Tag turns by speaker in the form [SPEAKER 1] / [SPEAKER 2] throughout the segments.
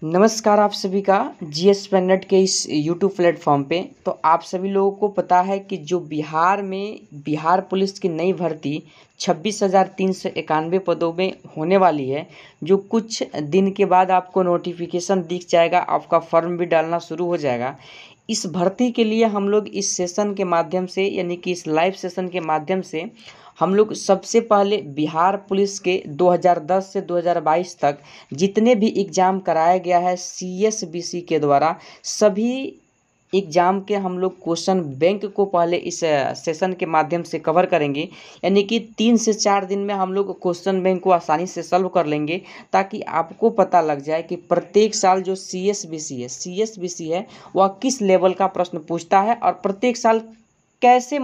[SPEAKER 1] नमस्कार आप सभी का जीएस पेनेट के इस यूट्यूब प्लेटफॉर्म पे। तो आप सभी लोगों को पता है कि जो बिहार पुलिस की नई भर्ती 26,391 पदों में होने वाली है, जो कुछ दिन के बाद आपको नोटिफिकेशन दिख जाएगा, आपका फॉर्म भी डालना शुरू हो जाएगा। इस भर्ती के लिए हम लोग इस सेशन के माध्यम से यानी कि इस लाइव सेशन के माध्यम से हम लोग सबसे पहले बिहार पुलिस के 2010 से 2022 तक जितने भी एग्ज़ाम कराया गया है CSBC के द्वारा, सभी एग्ज़ाम के हम लोग क्वेश्चन बैंक को पहले इस सेशन के माध्यम से कवर करेंगे। यानी कि 3 से 4 दिन में हम लोग क्वेश्चन बैंक को आसानी से सॉल्व कर लेंगे, ताकि आपको पता लग जाए कि प्रत्येक साल जो CSBC है वह किस लेवल का प्रश्न पूछता है और प्रत्येक साल कैसे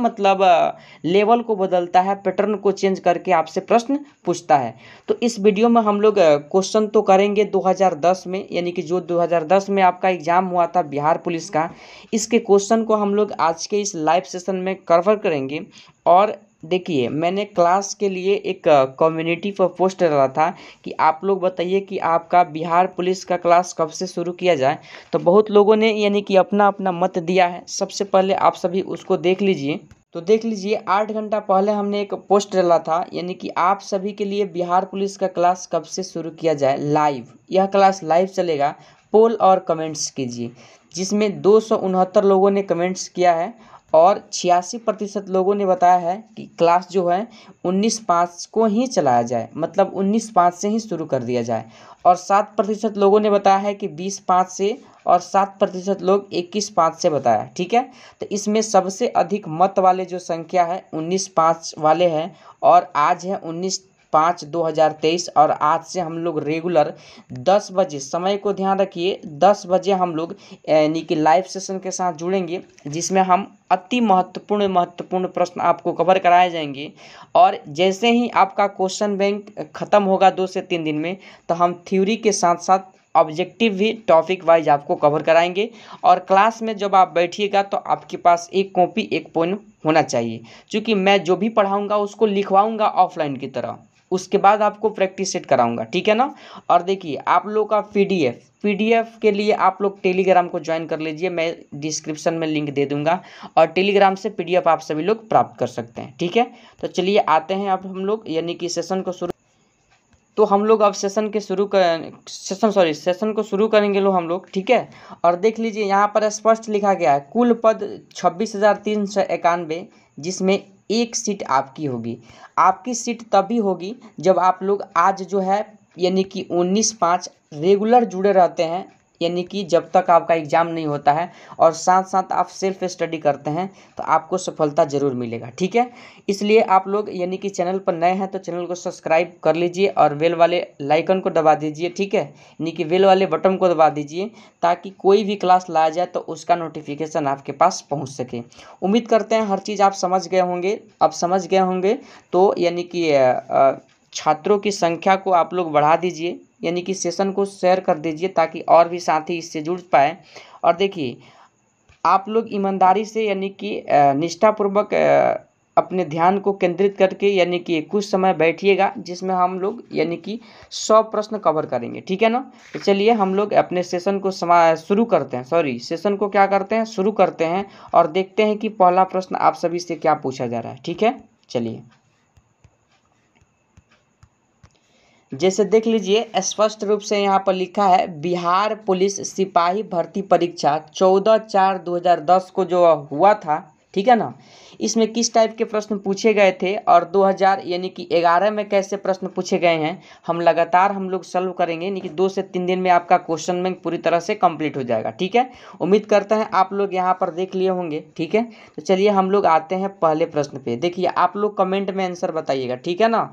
[SPEAKER 1] लेवल को बदलता है, पैटर्न को चेंज करके आपसे प्रश्न पूछता है। तो इस वीडियो में हम लोग क्वेश्चन तो करेंगे 2010 में, यानी कि जो 2010 में आपका एग्ज़ाम हुआ था बिहार पुलिस का, इसके क्वेश्चन को हम लोग आज के इस लाइव सेशन में कवर करेंगे। और देखिए, मैंने क्लास के लिए एक कम्युनिटी पर पोस्ट डाला था कि आप लोग बताइए कि आपका बिहार पुलिस का क्लास कब से शुरू किया जाए। तो बहुत लोगों ने यानी कि अपना अपना मत दिया है। सबसे पहले आप सभी उसको देख लीजिए। तो देख लीजिए, 8 घंटा पहले हमने एक पोस्ट डाला था, यानी कि आप सभी के लिए बिहार पुलिस का क्लास कब से शुरू किया जाए लाइव। यह क्लास लाइव चलेगा। पोल और कमेंट्स कीजिए, जिसमें 269 लोगों ने कमेंट्स किया है और 86% लोगों ने बताया है कि क्लास जो है 19/5 को ही चलाया जाए, मतलब 19/5 से ही शुरू कर दिया जाए। और 7% लोगों ने बताया है कि 20/5 से, और 7% लोग 21/5 से बताया। ठीक है, तो इसमें सबसे अधिक मत वाले जो संख्या है 19/5 वाले हैं। और आज है 19/5/2023 और आज से हम लोग रेगुलर 10 बजे, समय को ध्यान रखिए, 10 बजे हम लोग यानी कि लाइव सेशन के साथ जुड़ेंगे, जिसमें हम अति महत्वपूर्ण प्रश्न आपको कवर कराए जाएंगे। और जैसे ही आपका क्वेश्चन बैंक खत्म होगा 2 से 3 दिन में, तो हम थ्योरी के साथ साथ ऑब्जेक्टिव भी टॉपिक वाइज आपको कवर कराएंगे। और क्लास में जब आप बैठिएगा तो आपके पास एक कॉपी एक पेन होना चाहिए, क्योंकि मैं जो भी पढ़ाऊंगा उसको लिखवाऊंगा ऑफलाइन की तरह, उसके बाद आपको प्रैक्टिस सेट कराऊंगा। ठीक है ना। और देखिए, आप लोग का पीडीएफ के लिए आप लोग टेलीग्राम को ज्वाइन कर लीजिए, मैं डिस्क्रिप्शन में लिंक दे दूंगा, और टेलीग्राम से पीडीएफ आप सभी लोग प्राप्त कर सकते हैं। ठीक है, तो चलिए आते हैं अब हम लोग यानी कि सेशन को शुरू। तो हम लोग अब सेशन को शुरू करेंगे हम लोग। ठीक है, और देख लीजिए, यहाँ पर स्पष्ट लिखा गया है कुल पद 26,391, जिसमें एक सीट आपकी होगी। आपकी सीट तभी होगी जब आप लोग आज जो है यानी कि 19/5 रेगुलर जुड़े रहते हैं, यानी कि जब तक आपका एग्ज़ाम नहीं होता है, और साथ साथ आप सेल्फ स्टडी करते हैं, तो आपको सफलता ज़रूर मिलेगा। ठीक है, इसलिए आप लोग यानी कि चैनल पर नए हैं तो चैनल को सब्सक्राइब कर लीजिए और बेल वाले लाइकन को दबा दीजिए। ठीक है, यानी कि बेल वाले बटन को दबा दीजिए, ताकि कोई भी क्लास लाया जाए तो उसका नोटिफिकेशन आपके पास पहुँच सके। उम्मीद करते हैं हर चीज़ आप समझ गए होंगे। अब समझ गए होंगे तो यानी कि छात्रों की संख्या को आप लोग बढ़ा दीजिए, यानी कि सेशन को शेयर कर दीजिए, ताकि और भी साथी इससे जुड़ पाए। और देखिए, आप लोग ईमानदारी से यानी कि निष्ठापूर्वक अपने ध्यान को केंद्रित करके यानी कि कुछ समय बैठिएगा, जिसमें हम लोग यानी कि 100 प्रश्न कवर करेंगे। ठीक है ना। तो चलिए हम लोग अपने सेशन को शुरू करते हैं, सेशन को क्या करते हैं, शुरू करते हैं, और देखते हैं कि पहला प्रश्न आप सभी से क्या पूछा जा रहा है। ठीक है, चलिए। जैसे देख लीजिए, स्पष्ट रूप से यहाँ पर लिखा है बिहार पुलिस सिपाही भर्ती परीक्षा 14/4/2010 को जो हुआ था। ठीक है ना, इसमें किस टाइप के प्रश्न पूछे गए थे और 2000 यानी कि 11 में कैसे प्रश्न पूछे गए हैं, हम लगातार हम लोग सॉल्व करेंगे। यानी कि 2 से 3 दिन में आपका क्वेश्चन बैंक पूरी तरह से कंप्लीट हो जाएगा। ठीक है, उम्मीद करते हैं आप लोग यहाँ पर देख लिए होंगे। ठीक है, तो चलिए हम लोग आते हैं पहले प्रश्न पे। देखिए, आप लोग कमेंट में आंसर बताइएगा। ठीक है ना,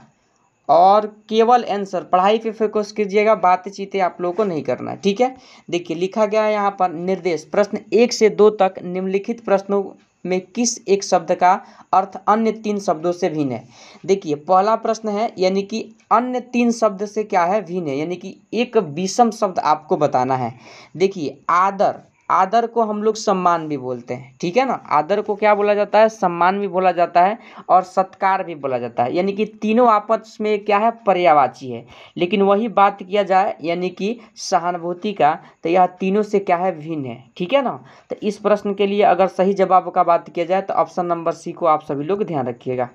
[SPEAKER 1] और केवल आंसर, पढ़ाई पे फोकस कीजिएगा, बातचीतें आप लोगों को नहीं करना है। ठीक है, देखिए लिखा गया है यहाँ पर निर्देश, प्रश्न 1 से 2 तक निम्नलिखित प्रश्नों में किस एक शब्द का अर्थ अन्य 3 शब्दों से भिन्न है। देखिए, पहला प्रश्न है यानी कि अन्य 3 शब्द से क्या है, भिन्न है, यानी कि एक विषम शब्द आपको बताना है। देखिए, आदर, आदर को हम लोग सम्मान भी बोलते हैं, ठीक है ना। आदर को क्या बोला जाता है, सम्मान भी बोला जाता है और सत्कार भी बोला जाता है, यानी कि तीनों आपस में क्या है, पर्यायवाची है। लेकिन वही बात किया जाए यानी कि सहानुभूति का, तो यह तीनों से क्या है, भिन्न है, ठीक है ना। तो इस प्रश्न के लिए अगर सही जवाब का बात किया जाए तो ऑप्शन नंबर सी को आप सभी लोग ध्यान रखिएगा।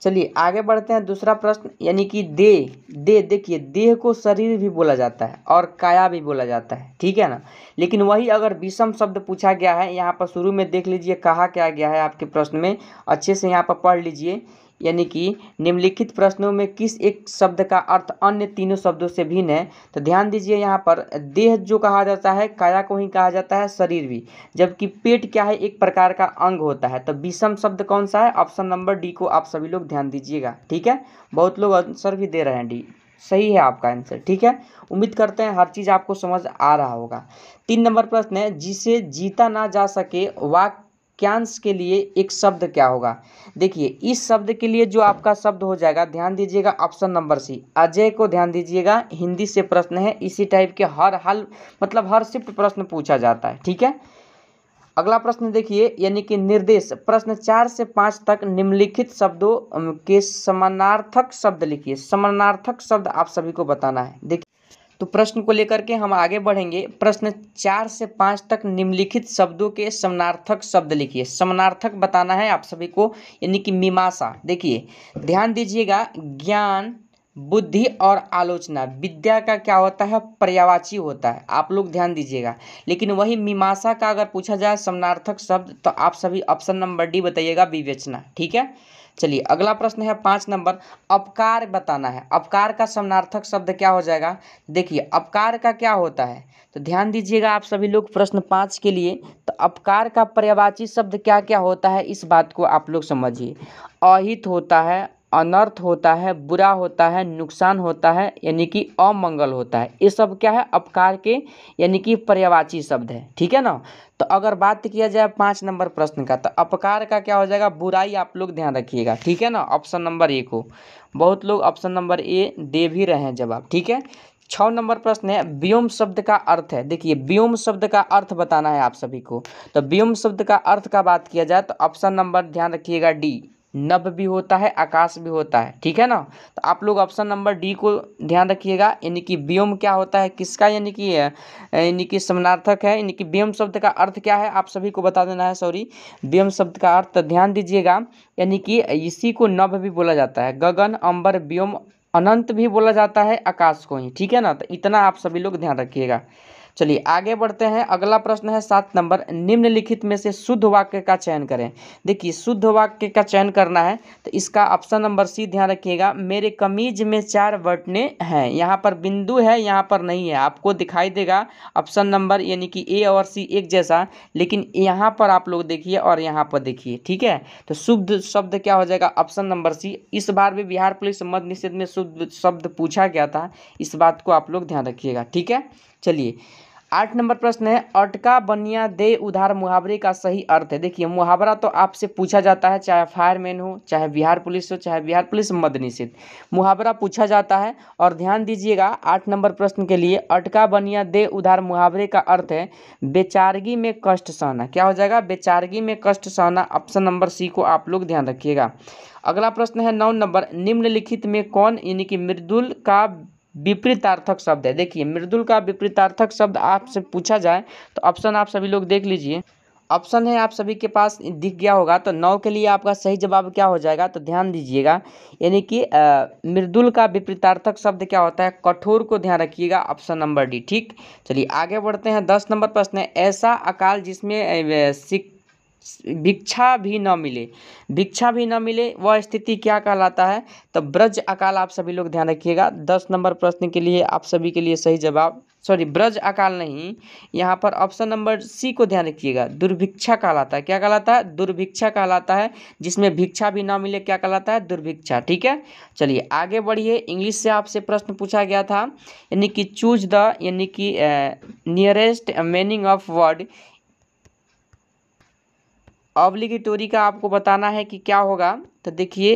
[SPEAKER 1] चलिए आगे बढ़ते हैं। दूसरा प्रश्न यानी कि देखिए देह को शरीर भी बोला जाता है और काया भी बोला जाता है, ठीक है ना। लेकिन वही अगर विषम शब्द पूछा गया है, यहाँ पर शुरू में देख लीजिए कहा क्या गया है आपके प्रश्न में, अच्छे से यहाँ पर पढ़ लीजिए। यानी कि निम्नलिखित प्रश्नों में किस एक शब्द का अर्थ अन्य तीनों शब्दों से भिन्न है। तो ध्यान दीजिए यहाँ पर देह जो कहा जाता है, काया को ही कहा जाता है शरीर भी, जबकि पेट क्या है, एक प्रकार का अंग होता है। तो विषम शब्द कौन सा है, ऑप्शन नंबर डी को आप सभी लोग ध्यान दीजिएगा, ठीक है। बहुत लोग आंसर भी दे रहे हैं डी, सही है आपका आंसर, ठीक है। उम्मीद करते हैं हर चीज़ आपको समझ आ रहा होगा। 3 नंबर प्रश्न है, जिसे जीता ना जा सके वाक्यांश के लिए एक शब्द क्या होगा। देखिए इस शब्द के लिए जो आपका शब्द हो जाएगा, ध्यान दीजिएगा ऑप्शन नंबर सी, अजय को ध्यान दीजिएगा। हिंदी से प्रश्न है, इसी टाइप के हर शिफ्ट प्रश्न पूछा जाता है, ठीक है। अगला प्रश्न देखिए, यानी कि निर्देश, प्रश्न 4 से 5 तक निम्नलिखित शब्दों के समानार्थक शब्द लिखिए। समानार्थक शब्द आप सभी को बताना है। देखिए तो प्रश्न को लेकर के हम आगे बढ़ेंगे। प्रश्न 4 से 5 तक निम्नलिखित शब्दों के समानार्थक शब्द लिखिए। समानार्थक बताना है आप सभी को, यानी कि मीमांसा। देखिए ध्यान दीजिएगा, ज्ञान, बुद्धि और आलोचना विद्या का क्या होता है, पर्यायवाची होता है, आप लोग ध्यान दीजिएगा। लेकिन वही मीमांसा का अगर पूछा जाए समानार्थक शब्द, तो आप सभी ऑप्शन नंबर डी बताइएगा, विवेचना, ठीक है। चलिए अगला प्रश्न है 5 नंबर, अपकार बताना है। अपकार का समानार्थक शब्द क्या हो जाएगा। देखिए अपकार का क्या होता है, तो ध्यान दीजिएगा आप सभी लोग प्रश्न 5 के लिए। तो अपकार का पर्यायवाची शब्द क्या क्या होता है, इस बात को आप लोग समझिए। अहित होता है, अनर्थ होता है, बुरा होता है, नुकसान होता है, यानी कि अमंगल होता है। ये सब क्या है, अपकार के यानी कि पर्यायवाची शब्द है, ठीक है ना। तो अगर बात किया जाए 5 नंबर प्रश्न का, तो अपकार का क्या हो जाएगा, बुराई, आप लोग ध्यान रखिएगा, ठीक है ना। ऑप्शन नंबर ए को, बहुत लोग ऑप्शन नंबर ए दे भी रहे हैं जवाब, ठीक है। 6 नंबर प्रश्न है, व्योम शब्द का अर्थ है। देखिए व्योम शब्द का अर्थ बताना है आप सभी को। तो व्योम शब्द का अर्थ का बात किया जाए, तो ऑप्शन नंबर ध्यान रखिएगा डी, नभ भी होता है, आकाश भी होता है, ठीक है ना। तो आप लोग ऑप्शन नंबर डी को ध्यान रखिएगा, यानी कि व्योम क्या होता है, किसका यानी कि समानार्थक है। यानी कि व्योम शब्द का अर्थ क्या है, आप सभी को बता देना है, सॉरी। व्योम शब्द का अर्थ ध्यान दीजिएगा, यानी कि इसी को नभ भी बोला जाता है, गगन, अंबर, व्योम, अनंत भी बोला जाता है आकाश को ही, ठीक है ना। तो इतना आप सभी लोग ध्यान रखिएगा। चलिए आगे बढ़ते हैं। अगला प्रश्न है 7 नंबर, निम्नलिखित में से शुद्ध वाक्य का चयन करें। देखिए शुद्ध वाक्य का चयन करना है, तो इसका ऑप्शन नंबर सी ध्यान रखिएगा, मेरे कमीज में 4 बटने हैं। यहाँ पर बिंदु है, यहाँ पर नहीं है, आपको दिखाई देगा ऑप्शन नंबर यानी कि ए और सी एक जैसा, लेकिन यहाँ पर आप लोग देखिए और यहाँ पर देखिए, ठीक है। तो शुद्ध शब्द क्या हो जाएगा, ऑप्शन नंबर सी। इस बार भी बिहार पुलिस मद्य निषेध में शुद्ध शब्द पूछा गया था, इस बात को आप लोग ध्यान रखिएगा, ठीक है। चलिए 8 नंबर प्रश्न है, अटका बनिया दे उधार मुहावरे का सही अर्थ है। देखिए मुहावरा तो आपसे पूछा जाता है, चाहे फायरमैन हो, चाहे बिहार पुलिस हो, चाहे बिहार पुलिस मद्य निषेध, मुहावरा पूछा जाता है। और ध्यान दीजिएगा 8 नंबर प्रश्न के लिए, अटका बनिया दे उधार मुहावरे का अर्थ है बेचारगी में कष्ट सहना। क्या हो जाएगा, बेचारगी में कष्ट सहना, ऑप्शन नंबर सी को आप लोग ध्यान रखिएगा। अगला प्रश्न है 9 नंबर, निम्नलिखित में कौन यानी कि मृदुल का विपरीतार्थक शब्द है। देखिए मृदुल का विपरीतार्थक शब्द आपसे पूछा जाए, तो ऑप्शन आप सभी लोग देख लीजिए। ऑप्शन है आप सभी के पास दिख गया होगा, तो 9 के लिए आपका सही जवाब क्या हो जाएगा, तो ध्यान दीजिएगा, यानी कि मृदुल का विपरीतार्थक शब्द क्या होता है, कठोर को ध्यान रखिएगा, ऑप्शन नंबर डी, ठीक। चलिए आगे बढ़ते हैं। 10 नंबर प्रश्न है, ऐसा अकाल जिसमें भिक्षा भी न मिले, भिक्षा भी न मिले वह स्थिति क्या कहलाता है, तो ब्रज अकाल, आप सभी लोग ध्यान रखिएगा। 10 नंबर प्रश्न के लिए आप सभी के लिए सही जवाब, सॉरी ब्रज अकाल नहीं, यहाँ पर ऑप्शन नंबर सी को ध्यान रखिएगा, दुर्भिक्षा कहलाता है। क्या कहलाता है, दुर्भिक्षा कहलाता है, जिसमें भिक्षा भी ना मिले क्या कहलाता है, दुर्भिक्षा, ठीक है। चलिए आगे बढ़िए। इंग्लिश से आपसे प्रश्न पूछा गया था, यानी कि चूज द यानी कि नियरेस्ट मीनिंग ऑफ वर्ड, ऑब्लिगेटोरी का आपको बताना है कि क्या होगा। तो देखिए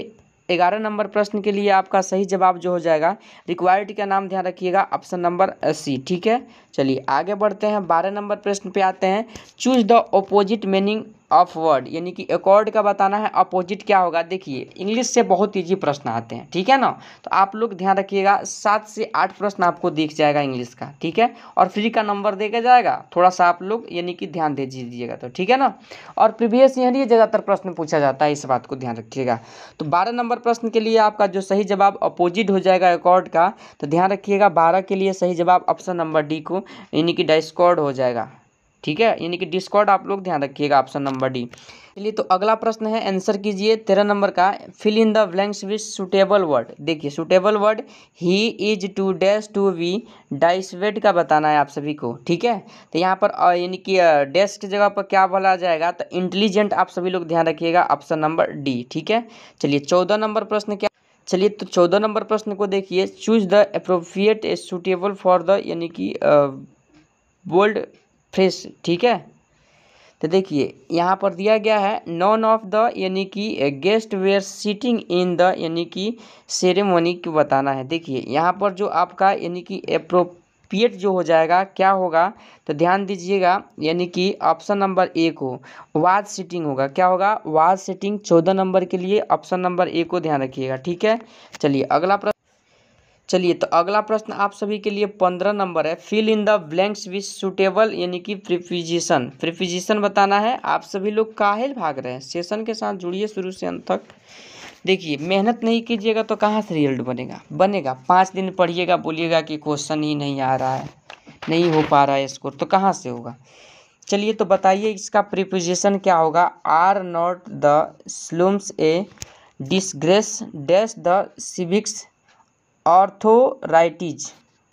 [SPEAKER 1] 11 नंबर प्रश्न के लिए आपका सही जवाब जो हो जाएगा, रिक्वायर्ड का नाम ध्यान रखिएगा, ऑप्शन नंबर सी। ठीक है, चलिए आगे बढ़ते हैं। 12 नंबर प्रश्न पे आते हैं। Choose the opposite meaning of word, यानी कि एकॉर्ड का बताना है, अपोजिट क्या होगा। देखिए इंग्लिश से बहुत ईजी प्रश्न आते हैं, ठीक है ना, तो आप लोग ध्यान रखिएगा 7 से 8 प्रश्न आपको दिख जाएगा इंग्लिश का, ठीक है, और फ्री का नंबर देके जाएगा, थोड़ा सा आप लोग यानी कि ध्यान दे दीजिएगा, तो ठीक है ना। और प्रीवियस ईयर ही ज़्यादातर प्रश्न पूछा जाता है, इस बात को ध्यान रखिएगा। तो 12 नंबर प्रश्न के लिए आपका जो सही जवाब अपोजिट हो जाएगा एकॉर्ड का, तो ध्यान रखिएगा 12 के लिए सही जवाब ऑप्शन नंबर डी को, यानी कि डिस्कॉर्ड हो जाएगा, ठीक है, यानी कि डिस्कॉर्ड आप लोग ध्यान रखिएगा, ऑप्शन नंबर डी। चलिए तो अगला प्रश्न है, आंसर कीजिए 13 नंबर का, fill in the blanks with suitable word. देखिए सुटेबल वर्ड ही is to dash to we डाइसवेट का बताना है आप सभी को, ठीक है। तो यहाँ पर यानी कि डैश की जगह पर क्या बोला जाएगा, तो इंटेलिजेंट आप सभी लोग ध्यान रखिएगा, ऑप्शन नंबर डी, ठीक है। चलिए 14 नंबर प्रश्न क्या, चलिए तो 14 नंबर प्रश्न को देखिए, choose the appropriate suitable for the, यानी कि बोल्ड फ्रेश, ठीक है। तो देखिए यहाँ पर दिया गया है, नॉन ऑफ द, यानी कि guest were sitting in the, यानी कि सेरेमनी को बताना है। देखिए यहाँ पर जो आपका यानी कि अप्रोप्रिएट जो हो जाएगा क्या होगा, तो ध्यान दीजिएगा, यानी कि ऑप्शन नंबर ए को वाज सीटिंग होगा, क्या होगा, वाज सीटिंग। 14 नंबर के लिए ऑप्शन नंबर ए को ध्यान रखिएगा, ठीक है। चलिए अगला प्रश्न, चलिए तो अगला प्रश्न आप सभी के लिए 15 नंबर है, fill in the blanks with suitable, यानी कि प्रीपोजिशन। प्रीपोजिशन बताना है। आप सभी लोग काहे भाग रहे हैं, सेशन के साथ जुड़िए शुरू से अंत तक। देखिए मेहनत नहीं कीजिएगा तो कहाँ से रिजल्ट बनेगा 5 दिन पढ़िएगा, बोलिएगा कि क्वेश्चन ही नहीं आ रहा है, नहीं हो पा रहा है स्कोर, तो कहाँ से होगा। चलिए तो बताइए इसका प्रीपोजिशन क्या होगा, are not the slums a disgrace dash the civics authorities.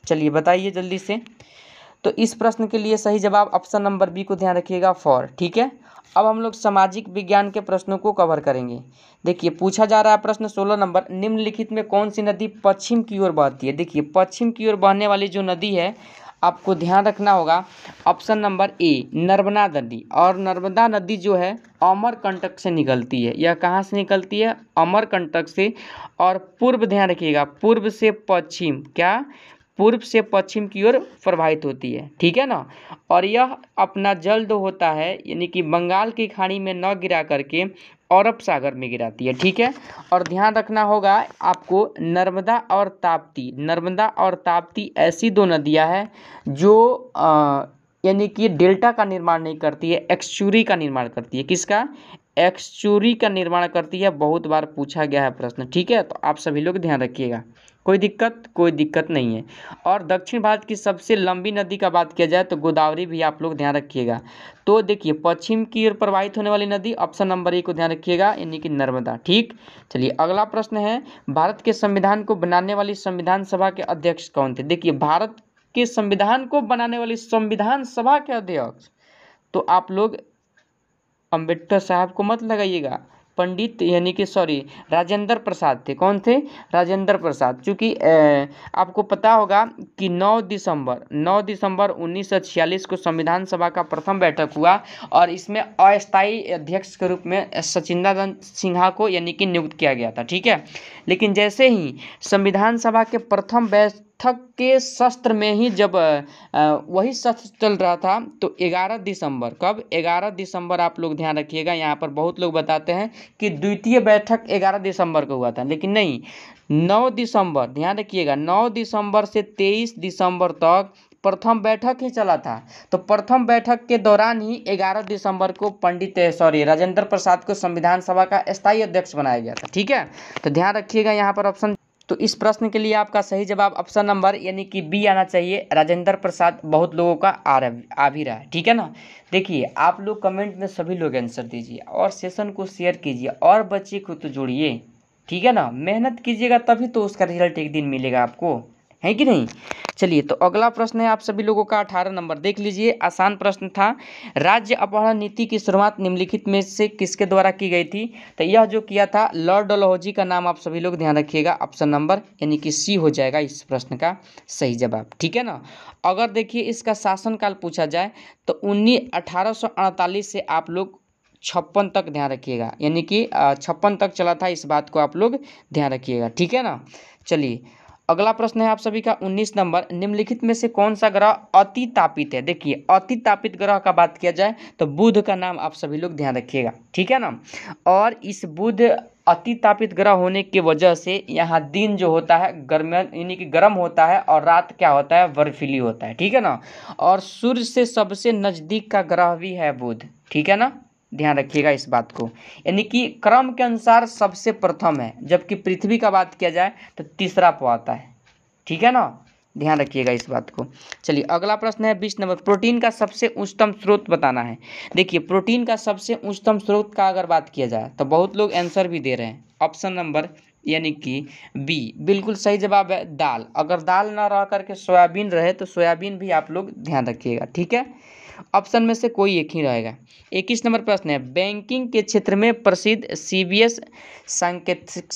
[SPEAKER 1] चलिए बताइए जल्दी से। तो इस प्रश्न के लिए सही जवाब ऑप्शन नंबर बी को ध्यान रखिएगा, फॉर, ठीक है। अब हम लोग सामाजिक विज्ञान के प्रश्नों को कवर करेंगे। देखिए पूछा जा रहा है प्रश्न 16 नंबर, निम्नलिखित में कौन सी नदी पश्चिम की ओर बहती है। देखिए पश्चिम की ओर बहने वाली जो नदी है आपको ध्यान रखना होगा, ऑप्शन नंबर ए नर्मदा नदी। और नर्मदा नदी जो है अमरकंटक से निकलती है। यह कहाँ से निकलती है, अमरकंटक से। और पूर्व ध्यान रखिएगा, पूर्व से पश्चिम, क्या, पूर्व से पश्चिम की ओर प्रवाहित होती है, ठीक है ना। और यह अपना जल जो होता है यानी कि बंगाल की खाड़ी में न गिरा करके अरब सागर में गिराती है, ठीक है। और ध्यान रखना होगा आपको, नर्मदा और ताप्ती, नर्मदा और ताप्ती ऐसी दो नदियां हैं जो यानी कि डेल्टा का निर्माण नहीं करती है, एक्सचुरी का निर्माण करती है। किसका, एक्सचुरी का निर्माण करती है। बहुत बार पूछा गया है प्रश्न, ठीक है, तो आप सभी लोग ध्यान रखिएगा, कोई दिक्कत नहीं है। और दक्षिण भारत की सबसे लंबी नदी का बात किया जाए तो गोदावरी भी आप लोग ध्यान रखिएगा। तो देखिए पश्चिम की ओर प्रवाहित होने वाली नदी ऑप्शन नंबर ए को ध्यान रखिएगा, यानी कि नर्मदा, ठीक। चलिए अगला प्रश्न है, भारत के संविधान को बनाने वाली संविधान सभा के अध्यक्ष कौन थे। देखिए भारत के संविधान को बनाने वाली संविधान सभा के अध्यक्ष, तो आप लोग अंबेडकर साहब को मत लगाइएगा, पंडित यानी कि राजेंद्र प्रसाद थे। कौन थे, राजेंद्र प्रसाद। चूँकि आपको पता होगा कि 9 दिसंबर 1946 को संविधान सभा का प्रथम बैठक हुआ और इसमें अस्थायी अध्यक्ष के रूप में सचिंदानंद सिन्हा को यानी कि नियुक्त किया गया था, ठीक है। लेकिन जैसे ही संविधान सभा के प्रथम बैठक के सत्र में ही जब वही सत्र चल रहा था तो 11 दिसंबर, कब, 11 दिसंबर आप लोग ध्यान रखिएगा। यहाँ पर बहुत लोग बताते हैं कि द्वितीय बैठक 11 दिसंबर को हुआ था, लेकिन नहीं, 9 दिसंबर, ध्यान रखिएगा 9 दिसंबर से 23 दिसंबर तक प्रथम बैठक ही चला था। तो प्रथम बैठक के दौरान ही 11 दिसंबर को राजेंद्र प्रसाद को संविधान सभा का स्थायी अध्यक्ष बनाया गया था, ठीक है। तो ध्यान रखिएगा यहाँ पर ऑप्शन। तो इस प्रश्न के लिए आपका सही जवाब ऑप्शन नंबर यानी कि बी आना चाहिए, राजेंद्र प्रसाद। बहुत लोगों का आ भी रहा है, ठीक है ना। देखिए आप लोग कमेंट में सभी लोग आंसर दीजिए और सेशन को शेयर कीजिए और बच्चे को तो जोड़िए, ठीक है ना। मेहनत कीजिएगा तभी तो उसका रिजल्ट एक दिन मिलेगा आपको, है कि नहीं। चलिए तो अगला प्रश्न है आप सभी लोगों का 18 नंबर, देख लीजिए, आसान प्रश्न था। राज्य अपहरण नीति की शुरुआत निम्नलिखित में से किसके द्वारा की गई थी। तो यह जो किया था लॉर्ड डलहौजी का नाम आप सभी लोग ध्यान रखिएगा, ऑप्शन नंबर यानी कि सी हो जाएगा इस प्रश्न का सही जवाब, ठीक है ना। अगर देखिए इसका शासनकाल पूछा जाए तो 1848 से आप लोग 56 तक ध्यान रखिएगा, यानी कि 56 तक चला था, इस बात को आप लोग ध्यान रखिएगा, ठीक है ना। चलिए अगला प्रश्न है आप सभी का 19 नंबर, निम्नलिखित में से कौन सा ग्रह अति तापित है। देखिए अति तापित ग्रह का बात किया जाए तो बुध का नाम आप सभी लोग ध्यान रखिएगा, ठीक है ना। और इस बुध अति तापित ग्रह होने की वजह से यहाँ दिन जो होता है गर्म यानी कि गर्म होता है और रात क्या होता है बर्फीली होता है, ठीक है ना। और सूर्य से सबसे नजदीक का ग्रह भी है बुध, ठीक है ना, ध्यान रखिएगा इस बात को, यानी कि क्रम के अनुसार सबसे प्रथम है, जबकि पृथ्वी का बात किया जाए तो तीसरा पे आता है, ठीक है ना, ध्यान रखिएगा इस बात को। चलिए अगला प्रश्न है 20 नंबर, प्रोटीन का सबसे उच्चतम स्रोत बताना है। देखिए प्रोटीन का सबसे उच्चतम स्रोत का अगर बात किया जाए तो बहुत लोग आंसर भी दे रहे हैं, ऑप्शन नंबर यानी कि बी बिल्कुल सही जवाब है, दाल। अगर दाल ना रह करके सोयाबीन रहे तो सोयाबीन भी आप लोग ध्यान रखिएगा, ठीक है, ऑप्शन में से कोई एक ही रहेगा। 21 नंबर प्रश्न है, बैंकिंग के क्षेत्र में प्रसिद्ध सीबीएस सांकेतिक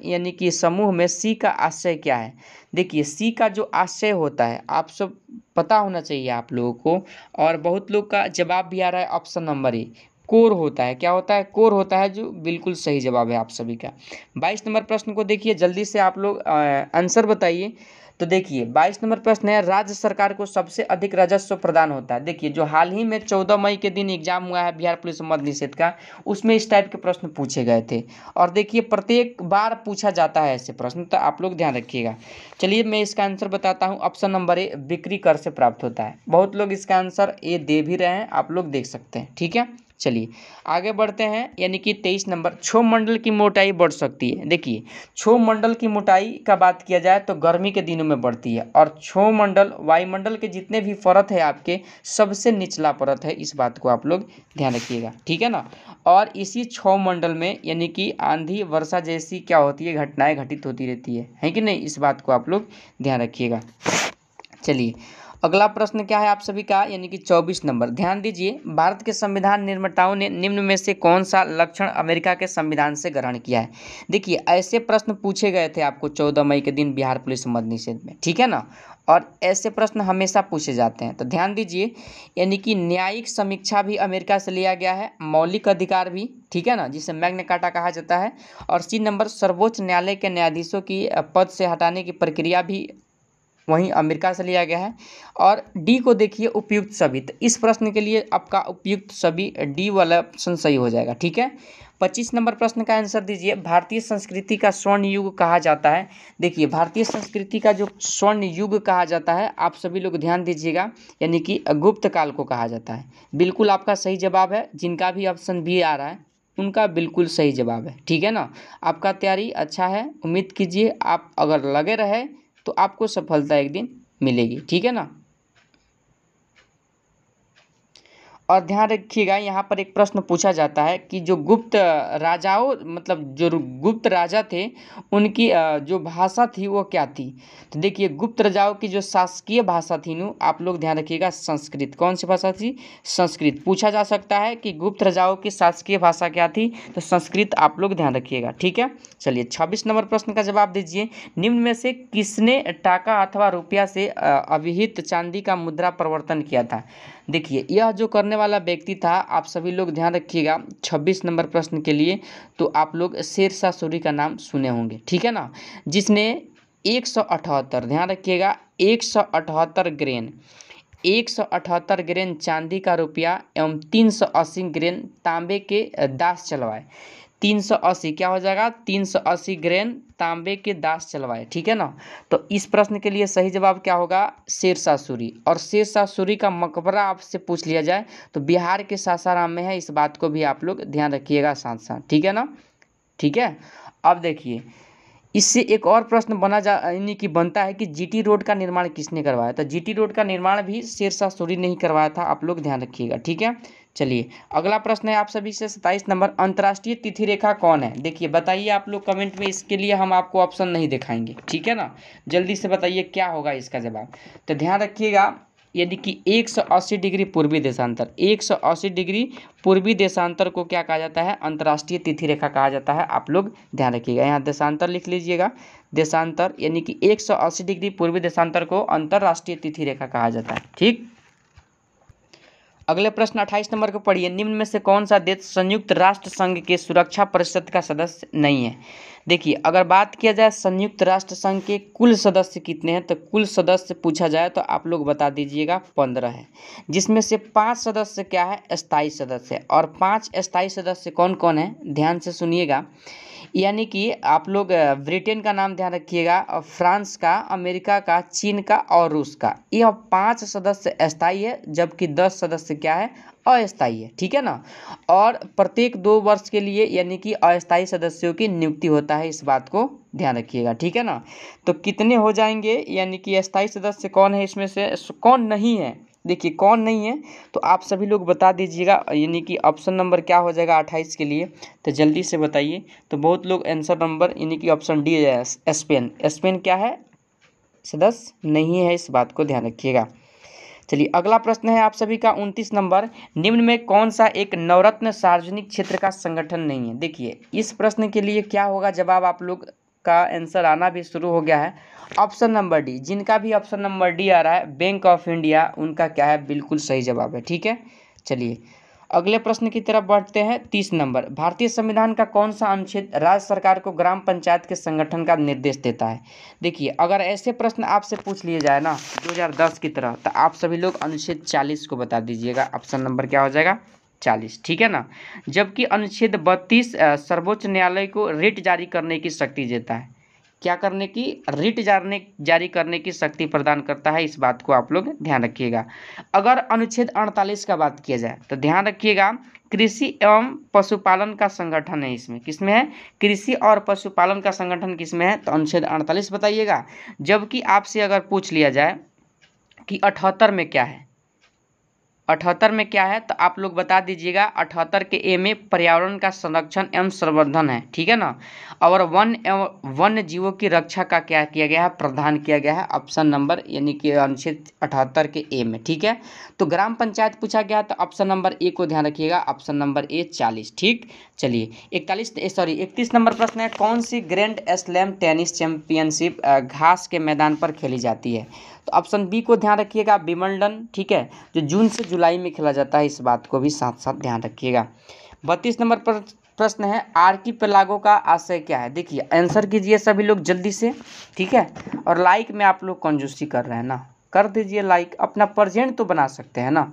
[SPEAKER 1] यानी कि समूह में सी का आशय क्या है। देखिए सी का जो आशय होता है आप सब पता होना चाहिए आप लोगों को, और बहुत लोग का जवाब भी आ रहा है ऑप्शन नंबर ए, कोर होता है। क्या होता है? कोर होता है, जो बिल्कुल सही जवाब है आप सभी का। 22 नंबर प्रश्न को देखिए, जल्दी से आप लोग आंसर बताइए। तो देखिए 22 नंबर प्रश्न है, राज्य सरकार को सबसे अधिक राजस्व प्रदान होता है। देखिए जो हाल ही में 14 मई के दिन एग्जाम हुआ है बिहार पुलिस मद्य निषेध का, उसमें इस टाइप के प्रश्न पूछे गए थे, और देखिए प्रत्येक बार पूछा जाता है ऐसे प्रश्न, तो आप लोग ध्यान रखिएगा। चलिए मैं इसका आंसर बताता हूँ, ऑप्शन नंबर ए बिक्री कर से प्राप्त होता है। बहुत लोग इसका आंसर ए दे भी रहे हैं, आप लोग देख सकते हैं, ठीक है। चलिए आगे बढ़ते हैं, यानी कि 23 नंबर, क्षोभ मंडल की मोटाई बढ़ सकती है। देखिए क्षोभ मंडल की मोटाई का बात किया जाए तो गर्मी के दिनों में बढ़ती है, और क्षोभ मंडल वायुमंडल के जितने भी परत है आपके सबसे निचला परत है, इस बात को आप लोग ध्यान रखिएगा, ठीक है ना। और इसी क्षोभ मंडल में यानी कि आंधी वर्षा जैसी क्या होती है घटनाएं घटित होती रहती है कि नहीं, इस बात को आप लोग ध्यान रखिएगा। चलिए अगला प्रश्न क्या है आप सभी का, यानी कि 24 नंबर, ध्यान दीजिए, भारत के संविधान निर्माताओं ने निम्न में से कौन सा लक्षण अमेरिका के संविधान से ग्रहण किया है। देखिए ऐसे प्रश्न पूछे गए थे आपको 14 मई के दिन बिहार पुलिस मद्य निषेध में, ठीक है ना, और ऐसे प्रश्न हमेशा पूछे जाते हैं। तो ध्यान दीजिए, यानी कि न्यायिक समीक्षा भी अमेरिका से लिया गया है, मौलिक अधिकार भी, ठीक है ना, जिसे मैग्ना कार्टा कहा जाता है, और सी नंबर सर्वोच्च न्यायालय के न्यायाधीशों की पद से हटाने की प्रक्रिया भी वहीं अमेरिका से लिया गया है। और डी को देखिए उपयुक्त सभी, तो इस प्रश्न के लिए आपका उपयुक्त सभी डी वाला ऑप्शन सही हो जाएगा, ठीक है। 25 नंबर प्रश्न का आंसर दीजिए, भारतीय संस्कृति का स्वर्ण युग कहा जाता है। देखिए भारतीय संस्कृति का जो स्वर्ण युग कहा जाता है, आप सभी लोग ध्यान दीजिएगा, यानी कि गुप्त काल को कहा जाता है। बिल्कुल आपका सही जवाब है, जिनका भी ऑप्शन बी आ रहा है उनका बिल्कुल सही जवाब है, ठीक है ना। आपका तैयारी अच्छा है, उम्मीद कीजिए आप अगर लगे रहे तो आपको सफलता एक दिन मिलेगी, ठीक है ना। और ध्यान रखिएगा, यहाँ पर एक प्रश्न पूछा जाता है कि जो गुप्त राजाओं मतलब जो गुप्त राजा थे उनकी जो भाषा थी वो क्या थी। तो देखिए गुप्त राजाओं की जो शासकीय भाषा थी नु, आप लोग ध्यान रखिएगा संस्कृत। कौन सी भाषा थी? संस्कृत। पूछा जा सकता है कि गुप्त राजाओं की शासकीय भाषा क्या थी, तो संस्कृत आप लोग ध्यान रखिएगा, ठीक है। चलिए 26 नंबर प्रश्न का जवाब दीजिए, निम्न में से किसने टाका अथवा रुपया से अभिहित चांदी का मुद्रा परिवर्तन किया था। देखिए यह जो करने वाला व्यक्ति था, आप सभी लोग ध्यान रखिएगा 26 नंबर प्रश्न के लिए, तो आप लोग शेरशाह सूरी का नाम सुने होंगे, ठीक है ना, जिसने 178, ध्यान रखिएगा 178 ग्रेन 178 ग्रेन चांदी का रुपया एवं 380 ग्रेन तांबे के दास चलवाए। 380 क्या हो जाएगा? 380 ग्रेन तांबे के दास चलवाए, ठीक है ना। तो इस प्रश्न के लिए सही जवाब क्या होगा? शेरशाह सूरी। और शेरशाह सूरी का मकबरा आपसे पूछ लिया जाए तो बिहार के सासाराम में है, इस बात को भी आप लोग ध्यान रखिएगा साथ साथ, ठीक है ना। ठीक है, अब देखिए इससे एक और प्रश्न यानी कि बनता है कि जीटी रोड का निर्माण किसने करवाया। तो जीटी रोड का निर्माण भी शेरशाह सूरी ने ही करवाया था, आप लोग ध्यान रखिएगा, ठीक है। चलिए अगला प्रश्न है आप सभी से 27 नंबर, अंतर्राष्ट्रीय तिथि रेखा कौन है। देखिए बताइए आप लोग कमेंट में, इसके लिए हम आपको ऑप्शन नहीं दिखाएंगे, ठीक है ना। जल्दी से बताइए क्या होगा इसका जवाब। तो ध्यान रखिएगा, यानी कि 180 डिग्री पूर्वी देशांतर, 180 डिग्री पूर्वी देशांतर को क्या कहा जाता है? अंतर्राष्ट्रीय तिथि रेखा कहा जाता है, आप लोग ध्यान रखिएगा। यहाँ देशांतर लिख लीजिएगा, देशांतर यानी कि 180 डिग्री पूर्वी देशांतर को अंतर्राष्ट्रीय तिथि रेखा कहा जाता है, ठीक। अगले प्रश्न 28 नंबर को पढ़िए। निम्न में से कौन सा देश संयुक्त राष्ट्र संघ के सुरक्षा परिषद का सदस्य नहीं है? देखिए, अगर बात किया जाए संयुक्त राष्ट्र संघ के कुल सदस्य कितने हैं, तो कुल सदस्य पूछा जाए तो आप लोग बता दीजिएगा 15 है, जिसमें से 5 सदस्य क्या है, स्थायी सदस्य है। और 5 स्थायी सदस्य कौन कौन है, ध्यान से सुनिएगा। यानी कि आप लोग ब्रिटेन का नाम ध्यान रखिएगा, और फ्रांस का, अमेरिका का, चीन का और रूस का। यह 5 सदस्य स्थायी है, जबकि 10 सदस्य क्या है, अस्थायी है। ठीक है ना। और प्रत्येक 2 वर्ष के लिए यानी कि अस्थायी सदस्यों की नियुक्ति होता है, इस बात को ध्यान रखिएगा। ठीक है ना। तो कितने हो जाएंगे, यानी कि अस्थायी सदस्य कौन है, इसमें से कौन नहीं है, देखिए कौन नहीं है, तो आप सभी लोग बता दीजिएगा। यानी कि ऑप्शन नंबर क्या हो जाएगा 28 के लिए, तो जल्दी से बताइए। तो बहुत लोग आंसर नंबर यानी कि ऑप्शन डी है, स्पेन। स्पेन क्या है, सदस्य नहीं है, इस बात को ध्यान रखिएगा। चलिए अगला प्रश्न है आप सभी का 29 नंबर। निम्न में कौन सा एक नवरत्न सार्वजनिक क्षेत्र का संगठन नहीं है? देखिए इस प्रश्न के लिए क्या होगा जवाब, आप लोग का आंसर आना भी शुरू हो गया है। ऑप्शन नंबर डी, जिनका भी ऑप्शन नंबर डी आ रहा है, बैंक ऑफ इंडिया, उनका क्या है, बिल्कुल सही जवाब है। ठीक है। चलिए अगले प्रश्न की तरफ बढ़ते हैं। 30 नंबर। भारतीय संविधान का कौन सा अनुच्छेद राज्य सरकार को ग्राम पंचायत के संगठन का निर्देश देता है? देखिए अगर ऐसे प्रश्न आपसे पूछ लिए जाए ना 2010 की तरह, तो आप सभी लोग अनुच्छेद 40 को बता दीजिएगा। ऑप्शन नंबर क्या हो जाएगा, 40। ठीक है ना। जबकि अनुच्छेद 32 सर्वोच्च न्यायालय को रिट जारी करने की शक्ति देता है। क्या करने की, रिट जारी करने की शक्ति प्रदान करता है, इस बात को आप लोग ध्यान रखिएगा। अगर अनुच्छेद 48 का बात किया जाए तो ध्यान रखिएगा, कृषि एवं पशुपालन का संगठन है, इसमें किसमें है, कृषि और पशुपालन का संगठन किसमें है, तो अनुच्छेद 48 बताइएगा। जबकि आपसे अगर पूछ लिया जाए कि 78 में क्या है, 78 में क्या है, तो आप लोग बता दीजिएगा। 78 के ए में पर्यावरण का संरक्षण एवं संवर्धन है। ठीक है ना। और वन्य जीवों की रक्षा का क्या किया गया है, प्रावधान किया गया है, ऑप्शन नंबर यानी कि अनुच्छेद 78 के ए में। ठीक है। तो ग्राम पंचायत पूछा गया तो ऑप्शन नंबर ए को ध्यान रखिएगा, ऑप्शन नंबर ए 40। ठीक। चलिए 31 नंबर प्रश्न है, कौन सी ग्रैंड स्लैम टेनिस चैंपियनशिप घास के मैदान पर खेली जाती है? तो ऑप्शन बी को ध्यान रखिएगा, विंबलडन। ठीक है, जो जून से जुलाई में खेला जाता है, इस बात को भी साथ साथ ध्यान रखिएगा। 32 नंबर पर प्रश्न है, आर्किपेलागो का आशय क्या है? देखिए आंसर कीजिए सभी लोग जल्दी से। ठीक है। और लाइक में आप लोग कंजूसी कर रहे हैं ना, कर दीजिए लाइक, अपना प्रेजेंट तो बना सकते हैं ना।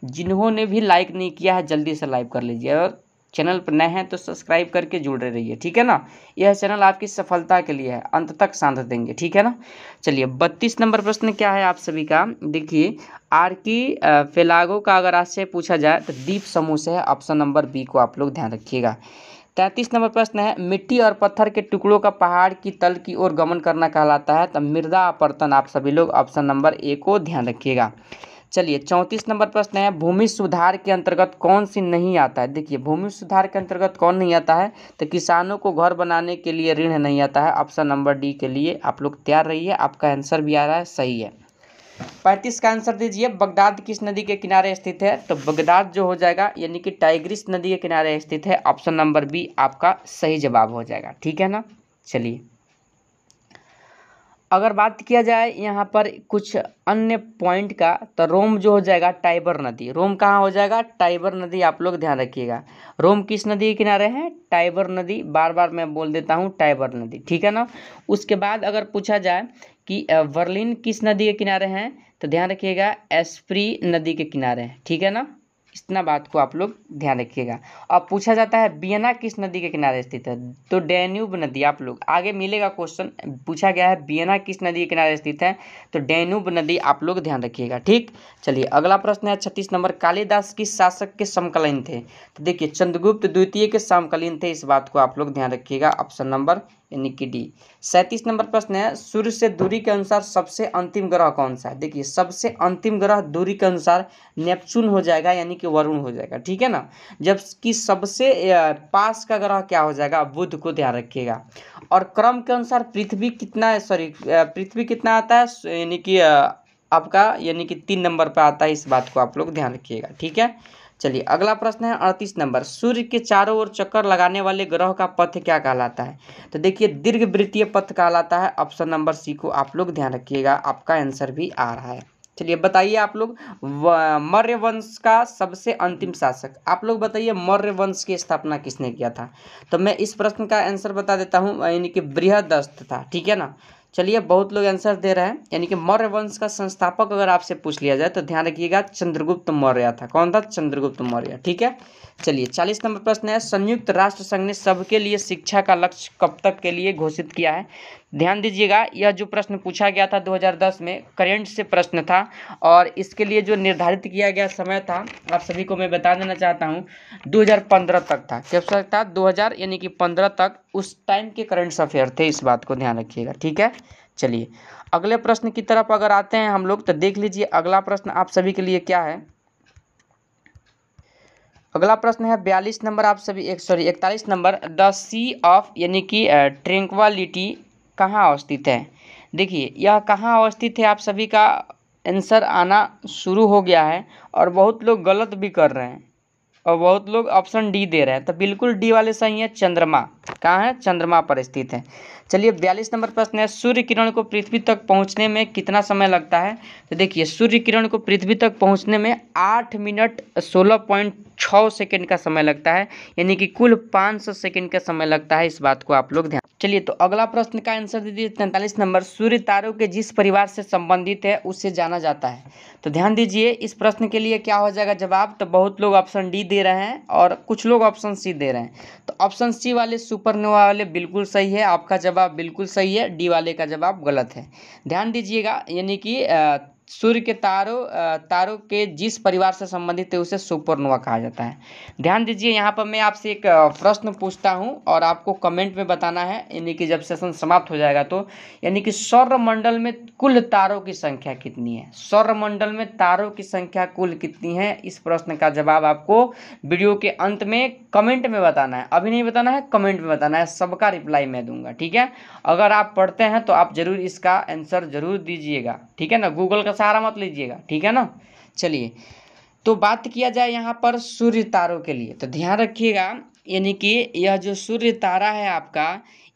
[SPEAKER 1] जिन्होंने भी लाइक नहीं किया है जल्दी से लाइक कर लीजिए, और चैनल पर नए हैं तो सब्सक्राइब करके जुड़े रहिए। ठीक है ना। यह चैनल आपकी सफलता के लिए है, अंत तक साथ देंगे। ठीक है ना। चलिए 32 नंबर प्रश्न क्या है आप सभी का, देखिए आर्किपेलागो का अगर आपसे पूछा जाए तो द्वीप समूह से है, ऑप्शन नंबर बी को आप लोग ध्यान रखिएगा। 33 नंबर प्रश्न है, मिट्टी और पत्थर के टुकड़ों का पहाड़ की तल की ओर गमन करना कहलाता है, तो मृदा अपरतन, आप सभी लोग ऑप्शन नंबर ए को ध्यान रखिएगा। चलिए 34 नंबर प्रश्न है, भूमि सुधार के अंतर्गत कौन सी नहीं आता है? देखिए भूमि सुधार के अंतर्गत कौन नहीं आता है, तो किसानों को घर बनाने के लिए ऋण नहीं आता है, ऑप्शन नंबर डी के लिए आप लोग तैयार रहिए, आपका आंसर भी आ रहा है, सही है। 35 का आंसर दीजिए, बगदाद किस नदी के किनारे स्थित है? तो बगदाद जो हो जाएगा यानी कि टाइग्रिस नदी के किनारे स्थित है, ऑप्शन नंबर बी आपका सही जवाब हो जाएगा। ठीक है ना। चलिए अगर बात किया जाए यहाँ पर कुछ अन्य पॉइंट का, तो रोम जो हो जाएगा टाइबर नदी। रोम कहाँ हो जाएगा, टाइबर नदी, आप लोग ध्यान रखिएगा। रोम किस नदी के किनारे है, टाइबर नदी, बार बार मैं बोल देता हूँ टाइबर नदी। ठीक है ना। उसके बाद अगर पूछा जाए कि बर्लिन किस नदी के किनारे हैं, तो ध्यान रखिएगा एस्प्री नदी के किनारे हैं। ठीक है ना। इतना बात को आप लोग ध्यान रखिएगा। अब पूछा जाता है वियना किस नदी के किनारे स्थित है, तो डैन्यूब नदी, आप लोग आगे मिलेगा क्वेश्चन, पूछा गया है वियना किस नदी के किनारे स्थित है, तो डैन्यूब नदी, आप लोग ध्यान रखिएगा। ठीक। चलिए अगला प्रश्न है 36 नंबर, कालिदास किस शासक के समकालीन थे? तो देखिए चंद्रगुप्त द्वितीय के समकालीन थे, इस बात को आप लोग ध्यान रखिएगा, ऑप्शन नंबर यानी कि डी। 37 नंबर प्रश्न है, सूर्य से दूरी के अनुसार सबसे अंतिम ग्रह कौन सा है? देखिए सबसे अंतिम ग्रह दूरी के अनुसार नेपच्यून हो जाएगा, यानी कि वरुण हो जाएगा। ठीक है ना। जबकि सबसे पास का ग्रह क्या हो जाएगा, बुध को ध्यान रखिएगा। और क्रम के अनुसार पृथ्वी कितना, पृथ्वी कितना आता है, यानी कि आपका यानी कि 3 नंबर पर आता है, इस बात को आप लोग ध्यान रखिएगा। ठीक है। चलिए अगला प्रश्न है 38 नंबर, सूर्य के चारों ओर चक्कर लगाने वाले ग्रह का पथ क्या कहलाता है? तो देखिए दीर्घवृत्तीय पथ कहलाता है, ऑप्शन नंबर सी को आप लोग ध्यान रखिएगा, आपका आंसर भी आ रहा है। चलिए बताइए आप लोग, मौर्य वंश का सबसे अंतिम शासक, आप लोग बताइए मौर्य वंश की स्थापना किसने किया था। तो मैं इस प्रश्न का आंसर बता देता हूँ, यानी कि बृहदस्त था, ठीक है ना। चलिए बहुत लोग आंसर दे रहे हैं, यानी कि मौर्य वंश का संस्थापक अगर आपसे पूछ लिया जाए तो ध्यान रखिएगा चंद्रगुप्त मौर्य था। कौन था? चंद्रगुप्त मौर्य, ठीक है। चलिए 40 नंबर प्रश्न है, संयुक्त राष्ट्र संघ ने सबके लिए शिक्षा का लक्ष्य कब तक के लिए घोषित किया है। ध्यान दीजिएगा, यह जो प्रश्न पूछा गया था 2010 में, करंट से प्रश्न था और इसके लिए जो निर्धारित किया गया समय था आप सभी को मैं बता देना चाहता हूँ, 2015 तक था। कब तक था? 2000 यानी कि 15 तक उस टाइम के करंट अफेयर थे, इस बात को ध्यान रखिएगा, ठीक है। चलिए अगले प्रश्न की तरफ अगर आते हैं हम लोग, तो देख लीजिए अगला प्रश्न आप सभी के लिए क्या है। अगला प्रश्न है 42 नंबर, आप सभी 41 नंबर, द सी ऑफ यानी कि ट्रैंक्विलिटी कहाँ अवस्थित है। देखिए यह कहाँ अवस्थित है, आप सभी का आंसर आना शुरू हो गया है और बहुत लोग गलत भी कर रहे हैं और बहुत लोग ऑप्शन डी दे रहे हैं, तो बिल्कुल डी वाले सही है। चंद्रमा कहाँ है? चंद्रमा पर स्थित है। चलिए 42 नंबर प्रश्न है, सूर्य किरण को पृथ्वी तक पहुंचने में कितना समय लगता है। तो देखिए सूर्य किरण को पृथ्वी तक पहुंचने में 8 मिनट 16.6 सेकंड का समय लगता है, यानी कि कुल 500 सेकंड का समय लगता है, इस बात को आप लोग ध्यान। चलिए तो अगला प्रश्न का आंसर दे दीजिए 43 नंबर, सूर्य तारों के जिस परिवार से संबंधित है उसे जाना जाता है। तो ध्यान दीजिए इस प्रश्न के लिए क्या हो जाएगा जवाब, तो बहुत लोग ऑप्शन डी दे रहे हैं और कुछ लोग ऑप्शन सी दे रहे हैं। तो ऑप्शन सी वाले सुपरनोवा वाले बिल्कुल सही है, आपका जवाब बिल्कुल सही है, डी वाले का जवाब गलत है। ध्यान दीजिएगा, यानी कि सूर्य के तारों के जिस परिवार से संबंधित है उसे सुपरनोवा कहा जाता है। ध्यान दीजिए यहाँ पर मैं आपसे एक प्रश्न पूछता हूँ और आपको कमेंट में बताना है, यानी कि जब सेशन समाप्त हो जाएगा तो, यानी कि सौरमंडल में कुल तारों की संख्या कितनी है। सौरमंडल में तारों की संख्या कुल कितनी है, इस प्रश्न का जवाब आपको वीडियो के अंत में कमेंट में बताना है, अभी नहीं बताना है, कमेंट में बताना है, सबका रिप्लाई मैं दूंगा, ठीक है। अगर आप पढ़ते हैं तो आप जरूर इसका आंसर जरूर दीजिएगा, ठीक है ना, गूगल का सहारा मत लीजिएगा, ठीक है ना। चलिए तो बात किया जाए यहाँ पर सूर्य तारों के लिए, तो ध्यान रखिएगा, यानी कि यह जो सूर्य तारा है आपका,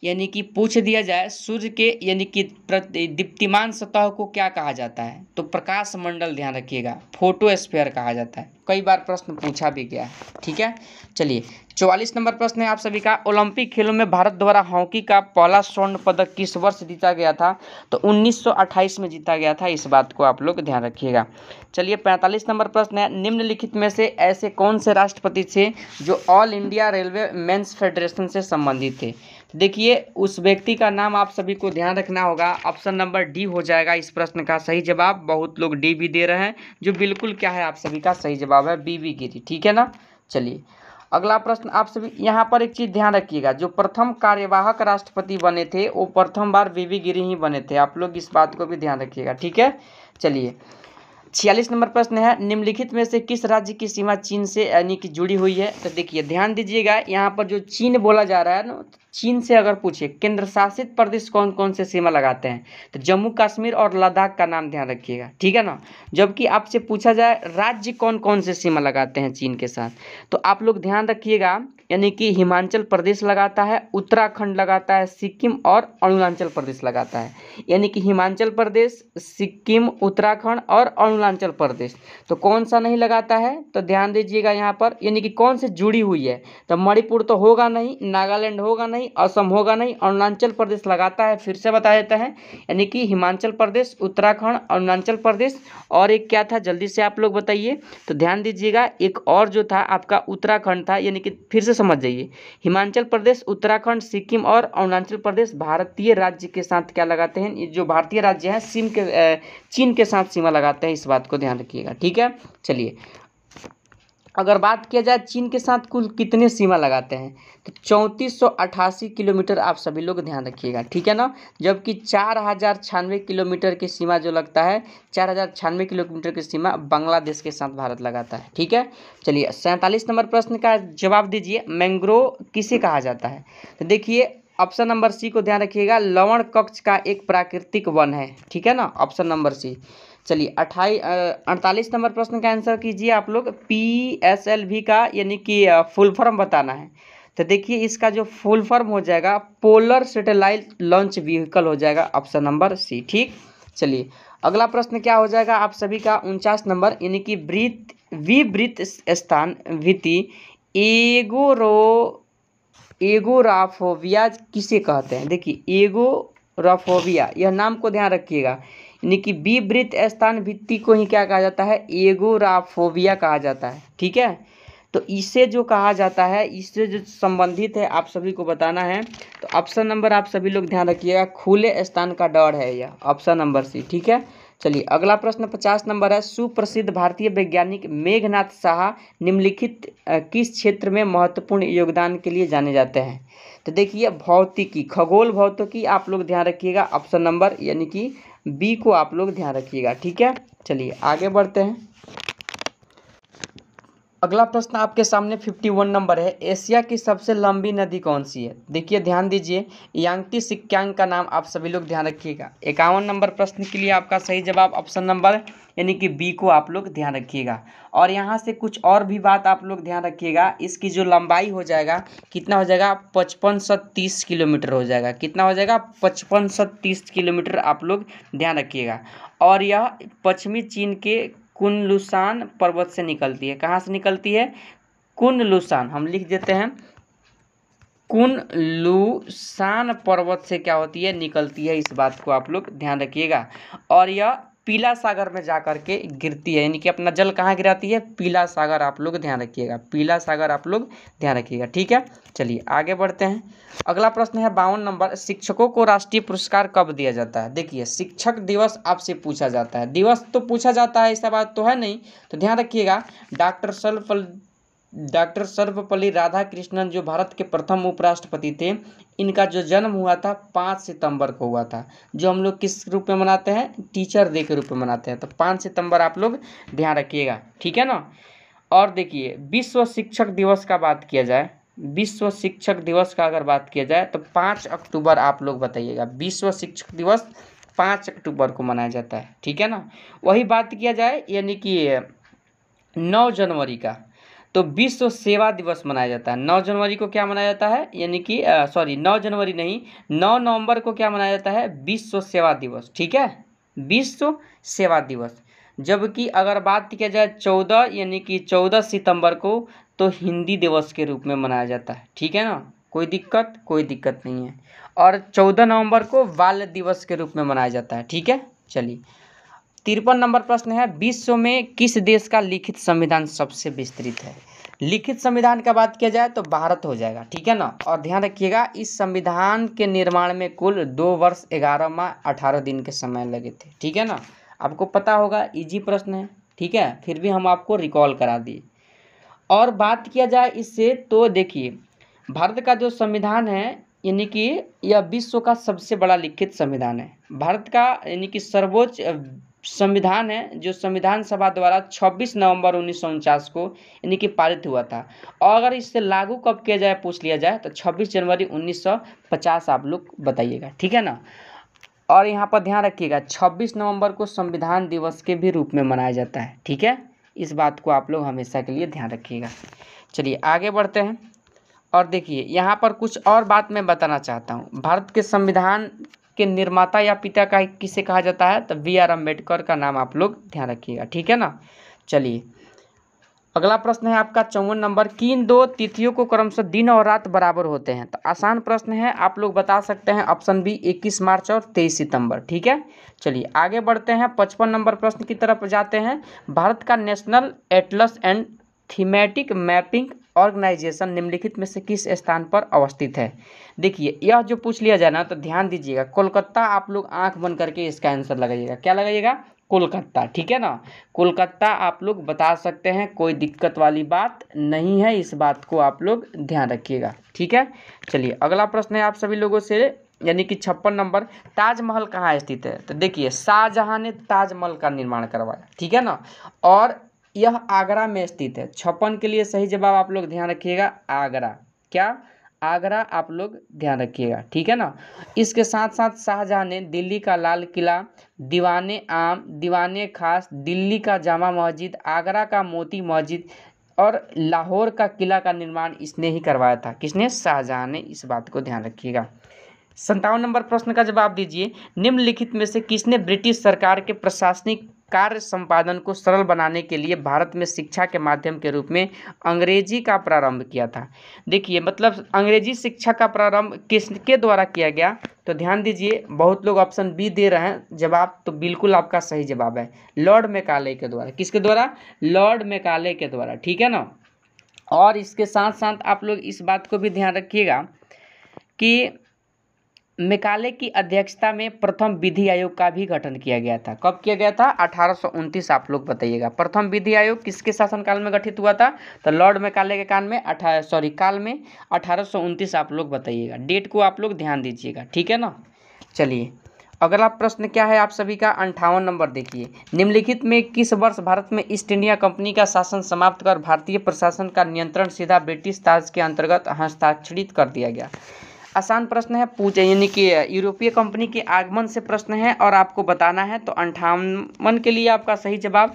[SPEAKER 1] यानी कि पूछ दिया जाए सूर्य के यानी कि दीप्तिमान सतह को क्या कहा जाता है, तो प्रकाश मंडल, ध्यान रखिएगा, फोटोस्फीयर कहा जाता है, कई बार प्रश्न पूछा भी गया है, ठीक है। चलिए 44 नंबर प्रश्न है आप सभी का, ओलंपिक खेलों में भारत द्वारा हॉकी का पहला स्वर्ण पदक किस वर्ष जीता गया था। तो 1928 में जीता गया था, इस बात को आप लोग ध्यान रखिएगा। चलिए 45 नंबर प्रश्न है, निम्नलिखित में से ऐसे कौन से राष्ट्रपति थे जो all India railway men's federation से संबंधित थे। देखिए उस व्यक्ति का नाम आप सभी को ध्यान रखना होगा, ऑप्शन नंबर डी हो जाएगा इस प्रश्न का सही जवाब। बहुत लोग डी भी दे रहे हैं, जो बिल्कुल क्या है आप सभी का सही जवाब है, बीबी गिरी, ठीक है ना। चलिए अगला प्रश्न आप सभी, यहाँ पर एक चीज ध्यान रखिएगा, जो प्रथम कार्यवाहक राष्ट्रपति बने थे वो प्रथम बार बीबी गिरी ही बने थे, आप लोग इस बात को भी ध्यान रखिएगा, ठीक है। चलिए 46 नंबर प्रश्न है, निम्नलिखित में से किस राज्य की सीमा चीन से यानी कि जुड़ी हुई है। तो देखिए ध्यान दीजिएगा, यहाँ पर जो चीन बोला जा रहा है ना, चीन से अगर पूछे केंद्र शासित प्रदेश कौन कौन से सीमा लगाते हैं, तो जम्मू कश्मीर और लद्दाख का नाम ध्यान रखिएगा, ठीक है ना। जबकि आपसे पूछा जाए राज्य कौन कौन से सीमा लगाते हैं चीन के साथ, तो आप लोग ध्यान रखिएगा, यानी कि हिमाचल प्रदेश लगाता है, उत्तराखंड लगाता है, सिक्किम और अरुणाचल प्रदेश लगाता है, यानी कि हिमाचल प्रदेश, सिक्किम, उत्तराखंड और अरुणाचल प्रदेश। तो कौन सा नहीं लगाता है, तो ध्यान दीजिएगा यहाँ पर, यानी कि कौन से जुड़ी हुई है, तो मणिपुर तो होगा नहीं, नागालैंड होगा नहीं, असम होगा नहीं, अरुणाचल प्रदेश लगाता है। फिर से बता देते हैं, यानी कि हिमाचल प्रदेश, उत्तराखंड, अरुणाचल प्रदेश और एक क्या था जल्दी से आप लोग बताइए। तो ध्यान दीजिएगा एक और जो था आपका उत्तराखंड था, यानी कि फिर से समझ जाइए, हिमाचल प्रदेश, उत्तराखंड, सिक्किम और अरुणाचल प्रदेश भारतीय राज्य के साथ क्या लगाते हैं, ये जो भारतीय राज्य है चीन के साथ सीमा लगाते हैं, इस बात को ध्यान रखिएगा, ठीक है। चलिए अगर बात किया जाए चीन के साथ कुल कितने सीमा लगाते हैं, तो 3488 किलोमीटर, आप सभी लोग ध्यान रखिएगा, ठीक है ना। जबकि 4096 किलोमीटर की सीमा जो लगता है, 4096 किलोमीटर की सीमा बांग्लादेश के साथ भारत लगाता है, ठीक है। चलिए 47 नंबर प्रश्न का जवाब दीजिए, मैंग्रोव किसे कहा जाता है। तो देखिए ऑप्शन नंबर सी को ध्यान रखिएगा, लवण कक्ष का एक प्राकृतिक वन है, ठीक है ना, ऑप्शन नंबर सी। चलिए 48 नंबर प्रश्न का आंसर कीजिए आप लोग, PSLV का यानी कि फुल फॉर्म बताना है। तो देखिए इसका जो फुल फॉर्म हो जाएगा पोलर सैटेलाइट लॉन्च व्हीकल हो जाएगा, ऑप्शन नंबर सी, ठीक। चलिए अगला प्रश्न क्या हो जाएगा आप सभी का 49 नंबर, यानी कि विवृत स्थान भित्ति एगोराफोबिया किसे कहते हैं। देखिए एगोराफोबिया, यह नाम को ध्यान रखिएगा, यानी कि विवृत स्थान भित्ति को ही क्या कहा जाता है, एगोराफोबिया कहा जाता है। ठीक है, तो इसे जो कहा जाता है, इससे जो संबंधित है आप सभी को बताना है। तो ऑप्शन नंबर आप सभी लोग ध्यान रखिएगा, खुले स्थान का डर है यह, ऑप्शन नंबर सी। ठीक है, चलिए अगला प्रश्न 50 नंबर है, सुप्रसिद्ध भारतीय वैज्ञानिक मेघनाथ साहा निम्नलिखित किस क्षेत्र में महत्वपूर्ण योगदान के लिए जाने जाते हैं। तो देखिए भौतिकी, खगोल भौतिकी आप लोग ध्यान रखिएगा, ऑप्शन नंबर यानी कि बी को आप लोग ध्यान रखिएगा। ठीक है, चलिए आगे बढ़ते हैं। अगला प्रश्न आपके सामने 51 नंबर है, एशिया की सबसे लंबी नदी कौन सी है। देखिए ध्यान दीजिए, यांगती सिक्यांग का नाम आप सभी लोग ध्यान रखिएगा। 51 नंबर प्रश्न के लिए आपका सही जवाब ऑप्शन नंबर यानी कि बी को आप लोग ध्यान रखिएगा। और यहाँ से कुछ और भी बात आप लोग ध्यान रखिएगा, इसकी जो लंबाई हो जाएगा कितना हो जाएगा, 5530 किलोमीटर हो जाएगा। कितना हो जाएगा, 5530 किलोमीटर आप लोग ध्यान रखिएगा। और यह पश्चिमी चीन के कुनलुसान पर्वत से निकलती है। कहाँ से निकलती है, कुनलुसान, हम लिख देते हैं, कुनलुसान पर्वत से क्या होती है, निकलती है। इस बात को आप लोग ध्यान रखिएगा। और यह पीला सागर में जा करके गिरती है, यानी कि अपना जल कहाँ गिराती है, पीला सागर आप लोग ध्यान रखिएगा, पीला सागर आप लोग ध्यान रखिएगा। ठीक है, चलिए आगे बढ़ते हैं। अगला प्रश्न है 52 नंबर, शिक्षकों को राष्ट्रीय पुरस्कार कब दिया जाता है। देखिए शिक्षक दिवस आपसे पूछा जाता है, दिवस तो पूछा जाता है, ऐसा बात तो है नहीं, तो ध्यान रखिएगा। डॉक्टर सर्वपल्ली राधाकृष्णन जो भारत के प्रथम उपराष्ट्रपति थे, इनका जो जन्म हुआ था 5 सितंबर को हुआ था, जो हम लोग किस रूप में मनाते हैं, टीचर डे के रूप में मनाते हैं। तो 5 सितंबर आप लोग ध्यान रखिएगा। ठीक है ना। और देखिए विश्व शिक्षक दिवस का बात किया जाए, विश्व शिक्षक दिवस का अगर बात किया जाए तो 5 अक्टूबर आप लोग बताइएगा। विश्व शिक्षक दिवस 5 अक्टूबर को मनाया जाता है। ठीक है ना। वही बात किया जाए यानी कि 9 जनवरी का, तो विश्व सेवा दिवस मनाया जाता है। 9 जनवरी को क्या मनाया जाता है, यानी कि 9 जनवरी नहीं, 9 नवंबर को क्या मनाया जाता है, विश्व सेवा दिवस। ठीक है, विश्व सेवा दिवस। जबकि अगर बात किया जाए 14 यानी कि 14 सितंबर को, तो हिंदी दिवस के रूप में मनाया जाता है। ठीक है ना, कोई दिक्कत नहीं है। और 14 नवंबर को बाल दिवस के रूप में मनाया जाता है। ठीक है, चलिए 53 नंबर प्रश्न है, विश्व में किस देश का लिखित संविधान सबसे विस्तृत है। लिखित संविधान का बात किया जाए तो भारत हो जाएगा। ठीक है ना। और ध्यान रखिएगा इस संविधान के निर्माण में कुल 2 वर्ष 11 माह 18 दिन के समय लगे थे। ठीक है ना, आपको पता होगा, इजी प्रश्न है। ठीक है, फिर भी हम आपको रिकॉल करा दिए। और बात किया जाए इससे तो देखिए भारत का जो संविधान है, यानी कि यह विश्व का सबसे बड़ा लिखित संविधान है। भारत का यानी कि सर्वोच्च संविधान है, जो संविधान सभा द्वारा 26 नवंबर 1949 को यानी कि पारित हुआ था। और अगर इससे लागू कब किया जाए पूछ लिया जाए तो 26 जनवरी 1950 आप लोग बताइएगा। ठीक है ना। और यहाँ पर ध्यान रखिएगा 26 नवंबर को संविधान दिवस के भी रूप में मनाया जाता है। ठीक है, इस बात को आप लोग हमेशा के लिए ध्यान रखिएगा। चलिए आगे बढ़ते हैं। और देखिए यहाँ पर कुछ और बात मैं बताना चाहता हूँ। भारत के संविधान के निर्माता या पिता का किसे कहा जाता है, तो BR अम्बेडकर का नाम आप लोग ध्यान रखिएगा। ठीक है ना। चलिए अगला प्रश्न है आपका 54 नंबर, किन 2 तिथियों को क्रमशः दिन और रात बराबर होते हैं। तो आसान प्रश्न है, आप लोग बता सकते हैं, ऑप्शन बी 21 मार्च और 23 सितंबर। ठीक है, चलिए आगे बढ़ते हैं। 55 नंबर प्रश्न की तरफ जाते हैं। भारत का national atlas and thematic mapping organisation निम्नलिखित में से किस स्थान पर अवस्थित है। देखिए यह जो पूछ लिया जाए ना तो ध्यान दीजिएगा, कोलकाता आप लोग आंख बंद करके इसका आंसर लगाइएगा। क्या लगाइएगा, कोलकाता। ठीक है ना, कोलकाता आप लोग बता सकते हैं, कोई दिक्कत वाली बात नहीं है, इस बात को आप लोग ध्यान रखिएगा। ठीक है, चलिए अगला प्रश्न है आप सभी लोगों से, यानी कि 56 नंबर, ताजमहल कहाँ स्थित है। तो देखिए शाहजहां ने ताजमहल का निर्माण करवाया। ठीक है ना, और यह आगरा में स्थित है। 56 के लिए सही जवाब आप लोग ध्यान रखिएगा, आगरा। क्या, आगरा आप लोग ध्यान रखिएगा। ठीक है ना। इसके साथ साथ शाहजहां ने दिल्ली का लाल किला, दीवाने आम, दीवाने खास, दिल्ली का जामा मस्जिद, आगरा का मोती मस्जिद और लाहौर का किला का निर्माण इसने ही करवाया था। किसने, शाहजहां ने। इस बात को ध्यान रखिएगा। 57 नंबर प्रश्न का जवाब दीजिए, निम्नलिखित में से किसने ब्रिटिश सरकार के प्रशासनिक कार्य संपादन को सरल बनाने के लिए भारत में शिक्षा के माध्यम के रूप में अंग्रेजी का प्रारंभ किया था। देखिए मतलब अंग्रेजी शिक्षा का प्रारंभ किसके द्वारा किया गया, तो ध्यान दीजिए बहुत लोग ऑप्शन बी दे रहे हैं जवाब, तो बिल्कुल आपका सही जवाब है लॉर्ड मैकाले के द्वारा। किसके द्वारा? लॉर्ड मैकाले के द्वारा, ठीक है ना। और इसके साथ साथ आप लोग इस बात को भी ध्यान रखिएगा कि मैकाले की अध्यक्षता में प्रथम विधि आयोग का भी गठन किया गया था। कब किया गया था? 1829। आप लोग बताइएगा प्रथम विधि आयोग किसके शासनकाल में गठित हुआ था, तो लॉर्ड मैकाले के काल में काल में 1829। आप लोग बताइएगा, डेट को आप लोग ध्यान दीजिएगा, ठीक है ना। चलिए अगला प्रश्न क्या है आप सभी का? 58 नंबर देखिए, निम्नलिखित में किस वर्ष भारत में ईस्ट इंडिया कंपनी का शासन समाप्त कर भारतीय प्रशासन का नियंत्रण सीधा ब्रिटिश ताज के अंतर्गत हस्ताक्षरित कर दिया गया? आसान प्रश्न है, पूछ यानी कि यूरोपीय कंपनी के आगमन से प्रश्न है और आपको बताना है। तो 58 के लिए आपका सही जवाब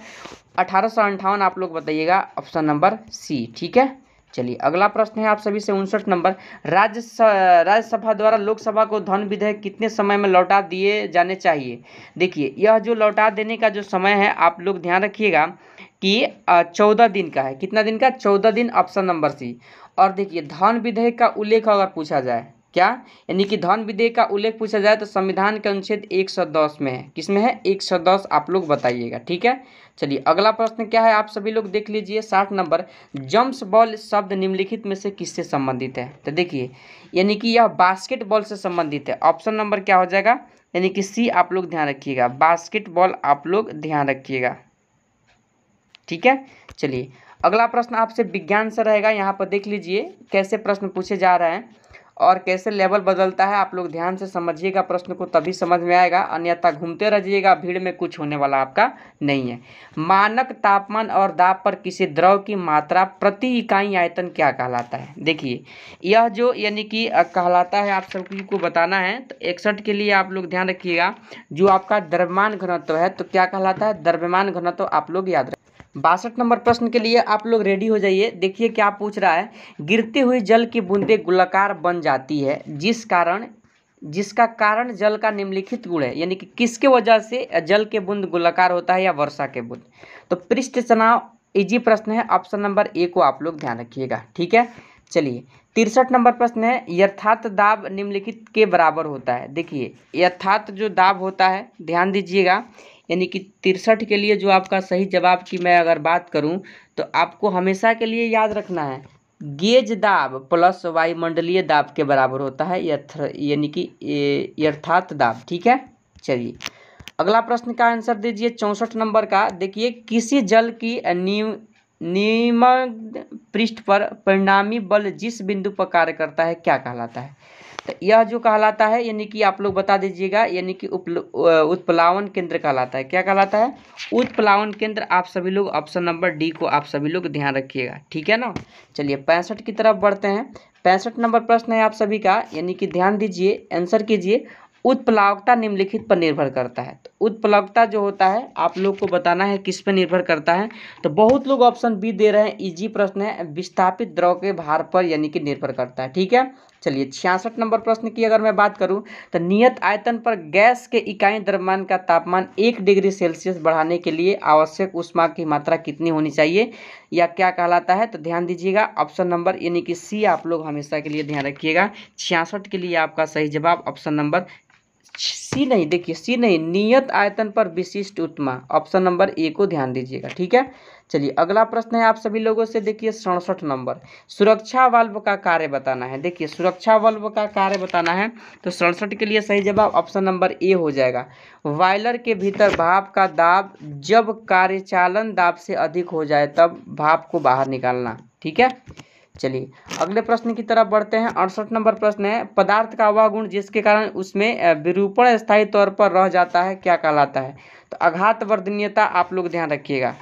[SPEAKER 1] 1858 आप लोग बताइएगा, ऑप्शन नंबर सी, ठीक है। चलिए अगला प्रश्न है आप सभी से 59 नंबर, राज्यसभा द्वारा लोकसभा को धन विधेयक कितने समय में लौटा दिए जाने चाहिए? देखिए यह जो लौटा देने का जो समय है आप लोग ध्यान रखिएगा कि 14 दिन का है। कितना दिन का? 14 दिन, ऑप्शन नंबर सी। और देखिए धन विधेयक का उल्लेख अगर पूछा जाए, क्या यानी कि धन विधेयक का उल्लेख पूछा जाए तो संविधान के अनुच्छेद 110 में है। किसमें है? 110 आप लोग बताइएगा, ठीक है। चलिए अगला प्रश्न क्या है आप सभी लोग देख लीजिए, 60 नंबर, जम्स बॉल शब्द निम्नलिखित में से किससे संबंधित है? तो देखिए यानी कि यह बास्केटबॉल से संबंधित है। ऑप्शन नंबर क्या हो जाएगा? यानी कि सी आप लोग ध्यान रखिएगा, बास्केटबॉल आप लोग ध्यान रखिएगा, ठीक है। चलिए अगला प्रश्न आपसे विज्ञान से रहेगा। यहाँ पर देख लीजिए कैसे प्रश्न पूछे जा रहे हैं और कैसे लेवल बदलता है। आप लोग ध्यान से समझिएगा प्रश्न को, तभी समझ में आएगा, अन्यथा घूमते रहिएगा, भीड़ में कुछ होने वाला आपका नहीं है। मानक तापमान और दाब पर किसी द्रव की मात्रा प्रति इकाई आयतन क्या कहलाता है? देखिए यह जो यानी कि कहलाता है, आप सभी को बताना है। तो 61 के लिए आप लोग ध्यान रखिएगा, जो आपका द्रव्यमान घनत्व है तो क्या कहलाता है? द्रव्यमान घनत्व आप लोग याद रखें। 62 नंबर प्रश्न के लिए आप लोग रेडी हो जाइए। देखिए क्या पूछ रहा है, गिरते हुए जल की बूंदें गोलाकार बन जाती है जिसका कारण जल का निम्नलिखित गुण है, यानी कि किसके वजह से जल के बूंद गोलाकार होता है या वर्षा के बूंद? तो पृष्ठ तनाव इजी प्रश्न है, ऑप्शन नंबर ए को आप लोग ध्यान रखिएगा, ठीक है। चलिए 63 नंबर प्रश्न है, यथार्थ दाब निम्नलिखित के बराबर होता है? देखिए यथार्थ जो दाब होता है ध्यान दीजिएगा, यानी कि 63 के लिए जो आपका सही जवाब की मैं अगर बात करूं तो आपको हमेशा के लिए याद रखना है, गेज दाब प्लस वायुमंडलीय दाब के बराबर होता है यानी कि यथार्थ दाब, ठीक है। चलिए अगला प्रश्न का आंसर दीजिए 64 नंबर का। देखिए किसी जल की निम्न पृष्ठ पर परिणामी बल जिस बिंदु पर कार्य करता है क्या कहलाता है? तो यह जो कहलाता है यानी कि आप लोग बता दीजिएगा, यानी कि उत्प्लावन केंद्र कहलाता है। क्या कहलाता है? उत्प्लावन केंद्र। आप सभी लोग ऑप्शन नंबर डी को आप सभी लोग ध्यान रखिएगा, ठीक है ना। चलिए 65 की तरफ बढ़ते हैं। 65 नंबर प्रश्न है आप सभी का, यानी कि ध्यान दीजिए, आंसर कीजिए, उत्प्लावकता निम्नलिखित पर निर्भर करता है। तो उत्प्लावकता जो होता है आप लोग को बताना है किस पर निर्भर करता है। तो बहुत लोग ऑप्शन बी दे रहे हैं, इजी प्रश्न है, विस्थापित द्रव के भार पर यानी कि निर्भर करता है, ठीक है। चलिए 66 नंबर प्रश्न की अगर मैं बात करूं तो नियत आयतन पर गैस के इकाई द्रव्यमान का तापमान 1 डिग्री सेल्सियस बढ़ाने के लिए आवश्यक ऊष्मा की मात्रा कितनी होनी चाहिए या क्या कहलाता है? तो ध्यान दीजिएगा ऑप्शन नंबर यानी कि सी आप लोग हमेशा के लिए ध्यान रखिएगा। 66 के लिए आपका सही जवाब ऑप्शन नंबर सी नहीं, देखिए सी नहीं, नियत आयतन पर विशिष्ट ऊष्मा, ऑप्शन नंबर ए को ध्यान दीजिएगा, ठीक है। चलिए अगला प्रश्न है आप सभी लोगों से, देखिए 67 नंबर, सुरक्षा वाल्व का कार्य बताना है। देखिए सुरक्षा वाल्व का कार्य बताना है तो 67 के लिए सही जवाब ऑप्शन नंबर ए हो जाएगा। बॉयलर के भीतर भाप का दाब जब कार्यचालन दाब से अधिक हो जाए तब भाप को बाहर निकालना, ठीक है। चलिए अगले प्रश्न की तरफ बढ़ते हैं। 68 नंबर प्रश्न है, पदार्थ का वह गुण जिसके कारण उसमें विरूपण स्थायी तौर पर रह जाता है क्या कहलाता है? तो आघात वर्धनीयता आप लोग ध्यान रखिएगा।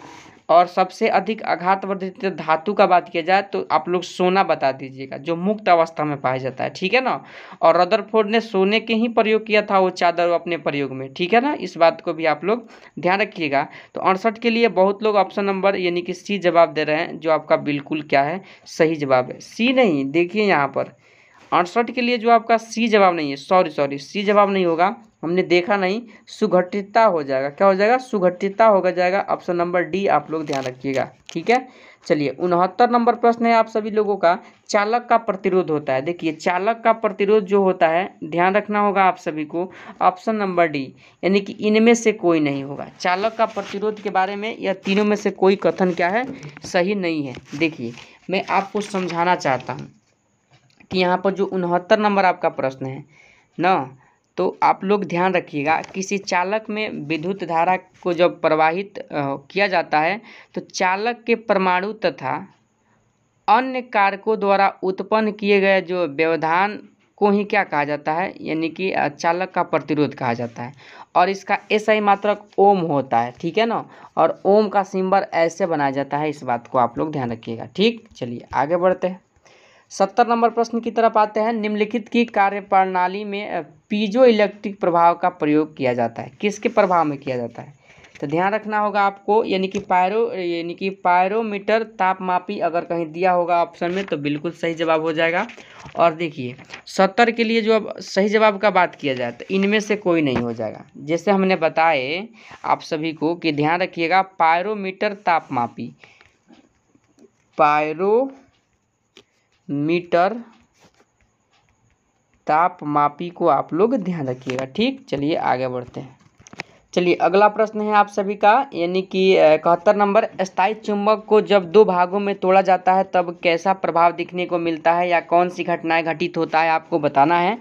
[SPEAKER 1] और सबसे अधिक आघात वर्धित धातु का बात किया जाए तो आप लोग सोना बता दीजिएगा, जो मुक्त अवस्था में पाया जाता है, ठीक है ना। और रदरफोर्ड ने सोने के ही प्रयोग किया था वो चादर अपने प्रयोग में, ठीक है ना, इस बात को भी आप लोग ध्यान रखिएगा। तो 68 के लिए बहुत लोग ऑप्शन नंबर यानी कि सी जवाब दे रहे हैं, जो आपका बिल्कुल क्या है? सही जवाब है। सी नहीं, देखिए यहाँ पर 68 के लिए जो आपका सी जवाब नहीं है, सॉरी सी जवाब नहीं होगा, हमने देखा नहीं, सुगठितता हो जाएगा। क्या हो जाएगा? सुगठितता होगा जाएगा। ऑप्शन नंबर डी आप लोग ध्यान रखिएगा। ठीक है, चलिए 69 नंबर प्रश्न है आप सभी लोगों का, चालक का प्रतिरोध होता है। देखिए चालक का प्रतिरोध जो होता है, ध्यान रखना होगा आप सभी को, ऑप्शन नंबर डी, यानी कि इनमें से कोई नहीं होगा। चालक का प्रतिरोध के बारे में यह तीनों में से कोई कथन क्या है? सही नहीं है। देखिए मैं आपको समझाना चाहता हूँ कि यहाँ पर जो 69 नंबर आपका प्रश्न है ना, तो आप लोग ध्यान रखिएगा, किसी चालक में विद्युत धारा को जब प्रवाहित किया जाता है तो चालक के परमाणु तथा अन्य कारकों द्वारा उत्पन्न किए गए जो व्यवधान को ही क्या कहा जाता है? यानी कि चालक का प्रतिरोध कहा जाता है। और इसका एसआई मात्रक ओम होता है। ठीक है ना, और ओम का सिंबल ऐसे बनाया जाता है, इस बात को आप लोग ध्यान रखिएगा। ठीक, चलिए आगे बढ़ते हैं। 70 नंबर प्रश्न की तरफ आते हैं। निम्नलिखित की कार्यप्रणाली में पीजो इलेक्ट्रिक प्रभाव का प्रयोग किया जाता है, किसके प्रभाव में किया जाता है? तो ध्यान रखना होगा आपको, यानी कि पायरोमीटर तापमापी अगर कहीं दिया होगा ऑप्शन में तो बिल्कुल सही जवाब हो जाएगा। और देखिए 70 के लिए जो अब सही जवाब का बात किया जाए तो इनमें से कोई नहीं हो जाएगा। जैसे हमने बताए आप सभी को कि ध्यान रखिएगा, पायरोमीटर तापमापी, पायरोमीटर तापमापी को आप लोग ध्यान रखिएगा। ठीक, चलिए आगे बढ़ते हैं। चलिए अगला प्रश्न है आप सभी का, यानी कि 71 नंबर, स्थायी चुंबक को जब दो भागों में तोड़ा जाता है तब कैसा प्रभाव दिखने को मिलता है या कौन सी घटनाएं घटित होता है, आपको बताना है।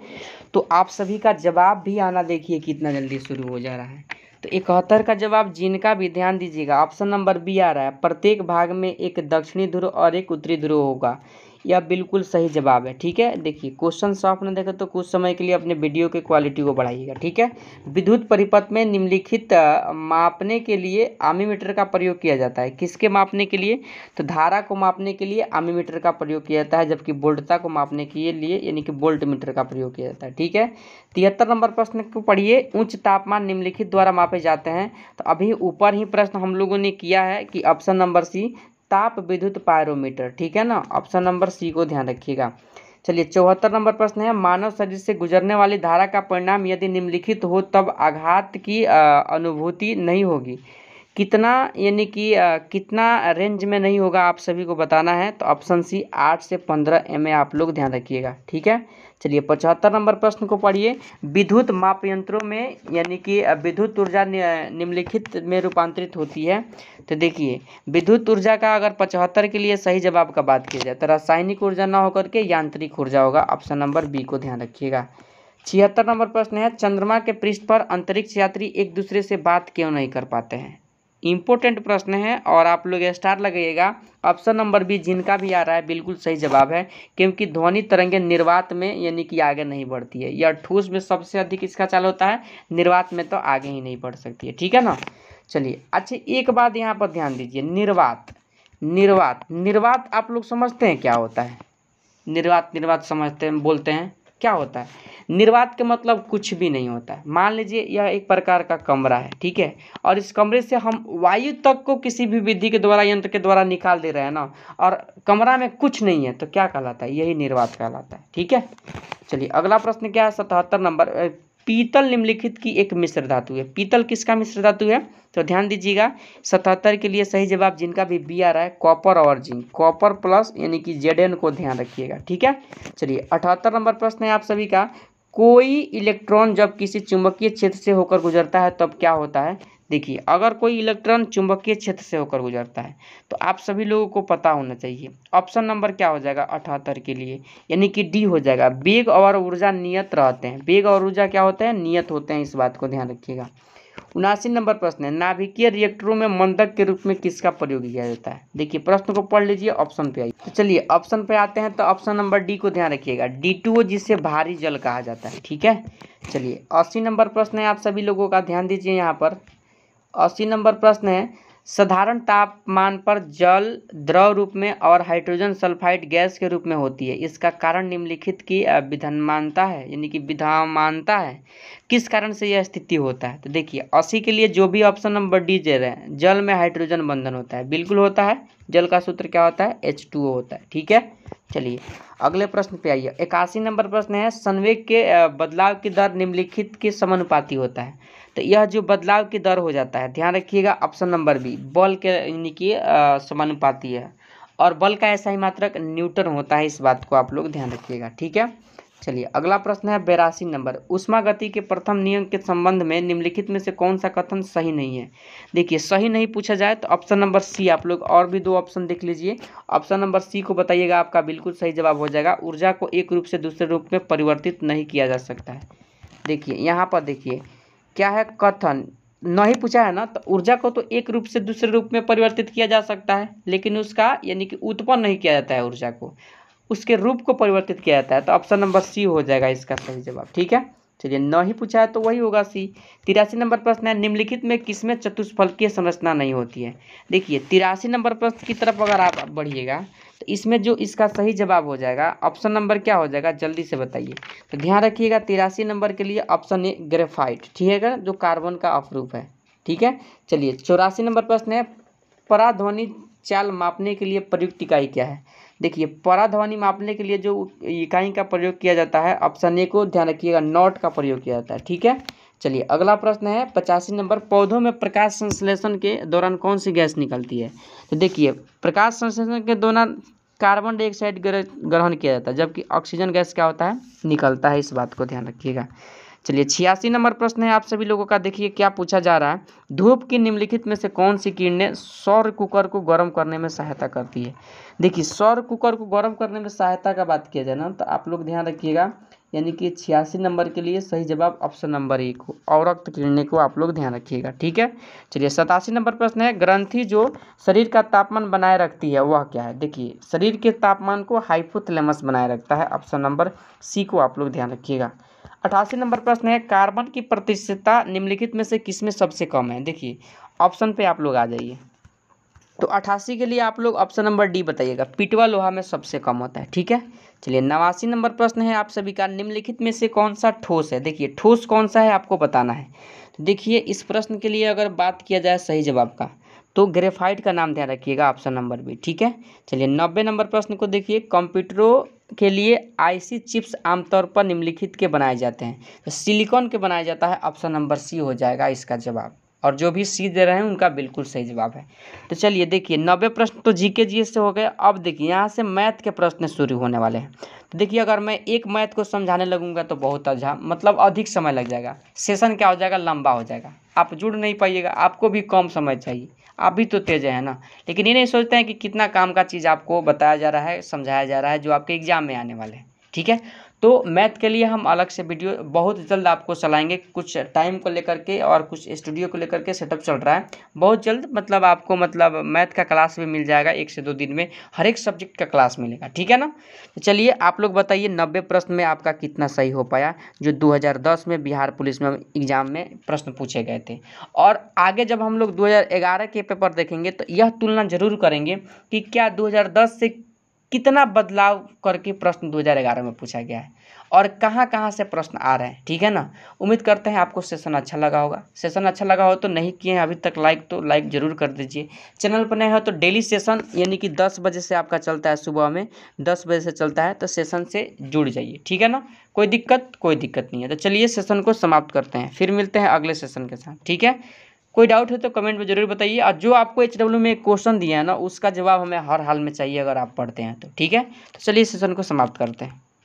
[SPEAKER 1] तो आप सभी का जवाब भी आना देखिए कितना जल्दी शुरू हो जा रहा है। तो 71 का जवाब जिनका भी ध्यान दीजिएगा, ऑप्शन नंबर बी आ रहा है, प्रत्येक भाग में एक दक्षिणी ध्रुव और एक उत्तरी ध्रुव होगा। यह बिल्कुल सही जवाब है। ठीक है, देखिए क्वेश्चन सॉल्व न देखें तो कुछ समय के लिए अपने वीडियो के क्वालिटी को बढ़ाइएगा। ठीक है, विद्युत परिपथ में निम्नलिखित मापने के लिए एमीमीटर का प्रयोग किया जाता है। किसके मापने के लिए? तो धारा को मापने के लिए एमीमीटर का प्रयोग किया जाता है, जबकि वोल्टता को मापने के लिए यानी कि वोल्टमीटर का प्रयोग किया जाता है। ठीक है, 73 नंबर प्रश्न को पढ़िए, उच्च तापमान निम्नलिखित द्वारा मापे जाते हैं। तो अभी ऊपर ही प्रश्न हम लोगों ने किया है कि ऑप्शन नंबर सी, ताप विद्युत पायरोमीटर। ठीक है ना, ऑप्शन नंबर सी को ध्यान रखिएगा। चलिए 74 नंबर प्रश्न है, मानव शरीर से गुजरने वाली धारा का परिणाम यदि निम्नलिखित हो तब आघात की अनुभूति नहीं होगी। कितना, यानी कि कितना रेंज में नहीं होगा, आप सभी को बताना है। तो ऑप्शन सी 8 से 15 एमए आप लोग ध्यान रखिएगा। ठीक है, चलिए 75 नंबर प्रश्न को पढ़िए, विद्युत माप यंत्रों में यानी कि विद्युत ऊर्जा निम्नलिखित में रूपांतरित होती है। तो देखिए विद्युत ऊर्जा का अगर 75 के लिए सही जवाब का बात की जाए तो रासायनिक ऊर्जा ना होकर के यांत्रिक ऊर्जा होगा। ऑप्शन नंबर बी को ध्यान रखिएगा। 76 नंबर प्रश्न है, चंद्रमा के पृष्ठ पर अंतरिक्ष यात्री एक दूसरे से बात क्यों नहीं कर पाते हैं? इम्पोर्टेंट प्रश्न है और आप लोग स्टार लगाइएगा। ऑप्शन नंबर बी जिनका भी आ रहा है बिल्कुल सही जवाब है, क्योंकि ध्वनि तरंगें निर्वात में यानी कि आगे नहीं बढ़ती है, या ठोस में सबसे अधिक इसका चाल होता है, निर्वात में तो आगे ही नहीं बढ़ सकती है। ठीक है ना, चलिए अच्छा एक बात यहाँ पर ध्यान दीजिए, निर्वात निर्वात निर्वात आप लोग समझते हैं क्या होता है? निर्वात समझते हैं, बोलते हैं क्या होता है? निर्वात के मतलब कुछ भी नहीं होता है। मान लीजिए यह एक प्रकार का कमरा है, ठीक है, और इस कमरे से हम वायु तक को किसी भी विधि के द्वारा, यंत्र के द्वारा निकाल दे रहे हैं ना, और कमरा में कुछ नहीं है, तो क्या कहलाता है? यही निर्वात कहलाता है। ठीक है, चलिए अगला प्रश्न क्या है, 77 नंबर, पीतल निम्नलिखित की एक मिश्र धातु है। पीतल किसका मिश्र धातु है? तो ध्यान दीजिएगा, 77 के लिए सही जवाब जिनका भी बी आ रहा है, कॉपर और जिंक, कॉपर प्लस यानी कि Zn को ध्यान रखिएगा। ठीक है, चलिए 78 नंबर प्रश्न है आप सभी का, कोई इलेक्ट्रॉन जब किसी चुंबकीय क्षेत्र से होकर गुजरता है तब क्या होता है? देखिए अगर कोई इलेक्ट्रॉन चुंबकीय क्षेत्र से होकर गुजरता है तो आप सभी लोगों को पता होना चाहिए, ऑप्शन नंबर क्या हो जाएगा 78 के लिए, यानी कि डी हो जाएगा। वेग और ऊर्जा नियत रहते हैं। वेग और ऊर्जा क्या होते हैं? नियत होते हैं, इस बात को ध्यान रखिएगा। 79 नंबर प्रश्न है, नाभिकीय रिएक्टरों में मंदक के रूप में किसका प्रयोग किया जाता है? देखिए प्रश्न को पढ़ लीजिए, ऑप्शन पे आइए। तो चलिए ऑप्शन पे आते हैं, तो ऑप्शन नंबर डी को ध्यान रखिएगा, D2O, जिसे भारी जल कहा जाता है। ठीक है, चलिए 80 नंबर प्रश्न है आप सभी लोगों का, ध्यान दीजिए यहाँ पर। 80 नंबर प्रश्न है, साधारण तापमान पर जल द्रव रूप में और हाइड्रोजन सल्फाइड गैस के रूप में होती है, इसका कारण निम्नलिखित की विद्यमानता है, यानी कि विद्यमानता है। किस कारण से यह स्थिति होता है? तो देखिए 80 के लिए जो भी ऑप्शन नंबर डी दे रहे हैं, जल में हाइड्रोजन बंधन होता है, बिल्कुल होता है। जल का सूत्र क्या होता है? H2O होता है। ठीक है, चलिए अगले प्रश्न पे आइए। 81 नंबर प्रश्न है, संवेग के बदलाव की दर निम्नलिखित के समानुपाती होता है। तो यह जो बदलाव की दर हो जाता है, ध्यान रखिएगा ऑप्शन नंबर बी, बल के यानी कि समानुपाती है, और बल का ऐसा ही मात्रक न्यूटन होता है, इस बात को आप लोग ध्यान रखिएगा। ठीक है, चलिए अगला प्रश्न है 82 नंबर, उष्मा गति के प्रथम नियम के संबंध में निम्नलिखित में से कौन सा कथन सही नहीं है। देखिए सही नहीं पूछा जाए तो ऑप्शन नंबर सी, आप लोग और भी दो ऑप्शन देख लीजिए, ऑप्शन नंबर सी को बताइएगा, आपका बिल्कुल सही जवाब हो जाएगा। ऊर्जा को एक रूप से दूसरे रूप में परिवर्तित नहीं किया जा सकता है। देखिए यहाँ पर देखिए क्या है, कथन नहीं पूछा है ना, तो ऊर्जा को तो एक रूप से दूसरे रूप में परिवर्तित किया जा सकता है, लेकिन उसका यानी कि उत्पन्न नहीं किया जाता है, ऊर्जा को उसके रूप को परिवर्तित किया जाता है। तो ऑप्शन नंबर सी हो जाएगा इसका सही जवाब। ठीक है, चलिए नहीं पूछा है तो वही होगा सी। 83 नंबर प्रश्न है, निम्नलिखित में किसमें चतुष्फलकीय संरचना नहीं होती है। देखिए 83 नंबर प्रश्न की तरफ अगर आप बढ़िएगा तो इसमें जो इसका सही जवाब हो जाएगा ऑप्शन नंबर क्या हो जाएगा, जल्दी से बताइए। तो ध्यान रखिएगा 83 नंबर के लिए ऑप्शन ए ग्रेफाइट, ठीक है, जो कार्बन का अपरूप है। ठीक है, चलिए 84 नंबर प्रश्न है, पराध्वनि चाल मापने के लिए प्रयुक्त इकाई क्या है। देखिए पराध्वनि मापने के लिए जो इकाई का प्रयोग किया जाता है, ऑप्शन ए को ध्यान रखिएगा, नॉट का प्रयोग किया जाता है। ठीक है, चलिए अगला प्रश्न है 85 नंबर, पौधों में प्रकाश संश्लेषण के दौरान कौन सी गैस निकलती है। तो देखिए प्रकाश संश्लेषण के दौरान कार्बन डाइऑक्साइड ग्रहण किया जाता है, जबकि ऑक्सीजन गैस क्या होता है, निकलता है, इस बात को ध्यान रखिएगा। चलिए 86 नंबर प्रश्न है आप सभी लोगों का, देखिए क्या पूछा जा रहा है, धूप की निम्नलिखित में से कौन सी किरणें सौर कुकर को गर्म करने में सहायता करती है। देखिए सौर कुकर को गर्म करने में सहायता का बात किया जाए ना, तो आप लोग ध्यान रखिएगा, यानी कि 86 नंबर के लिए सही जवाब ऑप्शन नंबर ए को, अवरक्त किरणें को आप लोग ध्यान रखिएगा। ठीक है, चलिए 87 नंबर प्रश्न है, ग्रंथि जो शरीर का तापमान बनाए रखती है वह क्या है। देखिए शरीर के तापमान को हाइपोथैलेमस बनाए रखता है, ऑप्शन नंबर सी को आप लोग ध्यान रखिएगा। 88 नंबर प्रश्न है, कार्बन की प्रतिशतता निम्नलिखित में से किसमें सबसे कम है। देखिए ऑप्शन पे आप लोग आ जाइए, तो 88 के लिए आप लोग ऑप्शन नंबर डी बताइएगा, पिटवा लोहा में सबसे कम होता है। ठीक है, चलिए 89 नंबर प्रश्न है आप सभी का, निम्नलिखित में से कौन सा ठोस है। देखिए ठोस कौन सा है आपको बताना है। तो देखिए इस प्रश्न के लिए अगर बात किया जाए सही जवाब का, तो ग्रेफाइट का नाम ध्यान रखिएगा, ऑप्शन नंबर बी। ठीक है, चलिए 90 नंबर प्रश्न को देखिए, कंप्यूटरों के लिए आईसी चिप्स आमतौर पर निम्नलिखित के बनाए जाते हैं। तो सिलिकॉन के बनाया जाता है, ऑप्शन नंबर सी हो जाएगा इसका जवाब, और जो भी सी दे रहे हैं उनका बिल्कुल सही जवाब है। तो चलिए देखिए 90 प्रश्न तो जीके जीएस से हो गए। अब देखिए यहाँ से मैथ के प्रश्न शुरू होने वाले हैं। तो देखिए अगर मैं एक मैथ को समझाने लगूंगा तो बहुत मतलब अधिक समय लग जाएगा, सेशन क्या हो जाएगा, लंबा हो जाएगा, आप जुड़ नहीं पाइएगा, आपको भी कम समय चाहिए, आप भी तो तेज है ना। लेकिन ये नहीं सोचते हैं कि कितना काम का चीज़ आपको बताया जा रहा है, समझाया जा रहा है, जो आपके एग्जाम में आने वाले हैं। ठीक है, तो मैथ के लिए हम अलग से वीडियो बहुत जल्द आपको चलाएंगे, कुछ टाइम को लेकर के और कुछ स्टूडियो को लेकर के सेटअप चल रहा है बहुत जल्द, मतलब आपको मतलब मैथ का क्लास भी मिल जाएगा, 1 से 2 दिन में हर एक सब्जेक्ट का क्लास मिलेगा। ठीक है ना, तो चलिए आप लोग बताइए 90 प्रश्न में आपका कितना सही हो पाया, जो 2010 में बिहार पुलिस में एग्जाम में प्रश्न पूछे गए थे। और आगे जब हम लोग 2011 के पेपर देखेंगे तो यह तुलना जरूर करेंगे कि क्या 2010 से कितना बदलाव करके प्रश्न 2011 में पूछा गया है और कहाँ कहाँ से प्रश्न आ रहे हैं। ठीक है ना, उम्मीद करते हैं आपको सेशन अच्छा लगा होगा। सेशन अच्छा लगा हो तो नहीं किए हैं अभी तक लाइक, तो लाइक जरूर कर दीजिए। चैनल पर नए हो तो डेली सेशन यानी कि 10 बजे से आपका चलता है, सुबह में 10 बजे से चलता है, तो सेशन से जुड़ जाइए। ठीक है ना, कोई दिक्कत नहीं है। तो चलिए सेशन को समाप्त करते हैं, फिर मिलते हैं अगले सेशन के साथ। ठीक है, कोई डाउट है तो कमेंट में जरूर बताइए, और जो आपको HW में क्वेश्चन दिया है ना उसका जवाब हमें हर हाल में चाहिए अगर आप पढ़ते हैं तो। ठीक है, तो चलिए सेशन को समाप्त करते हैं।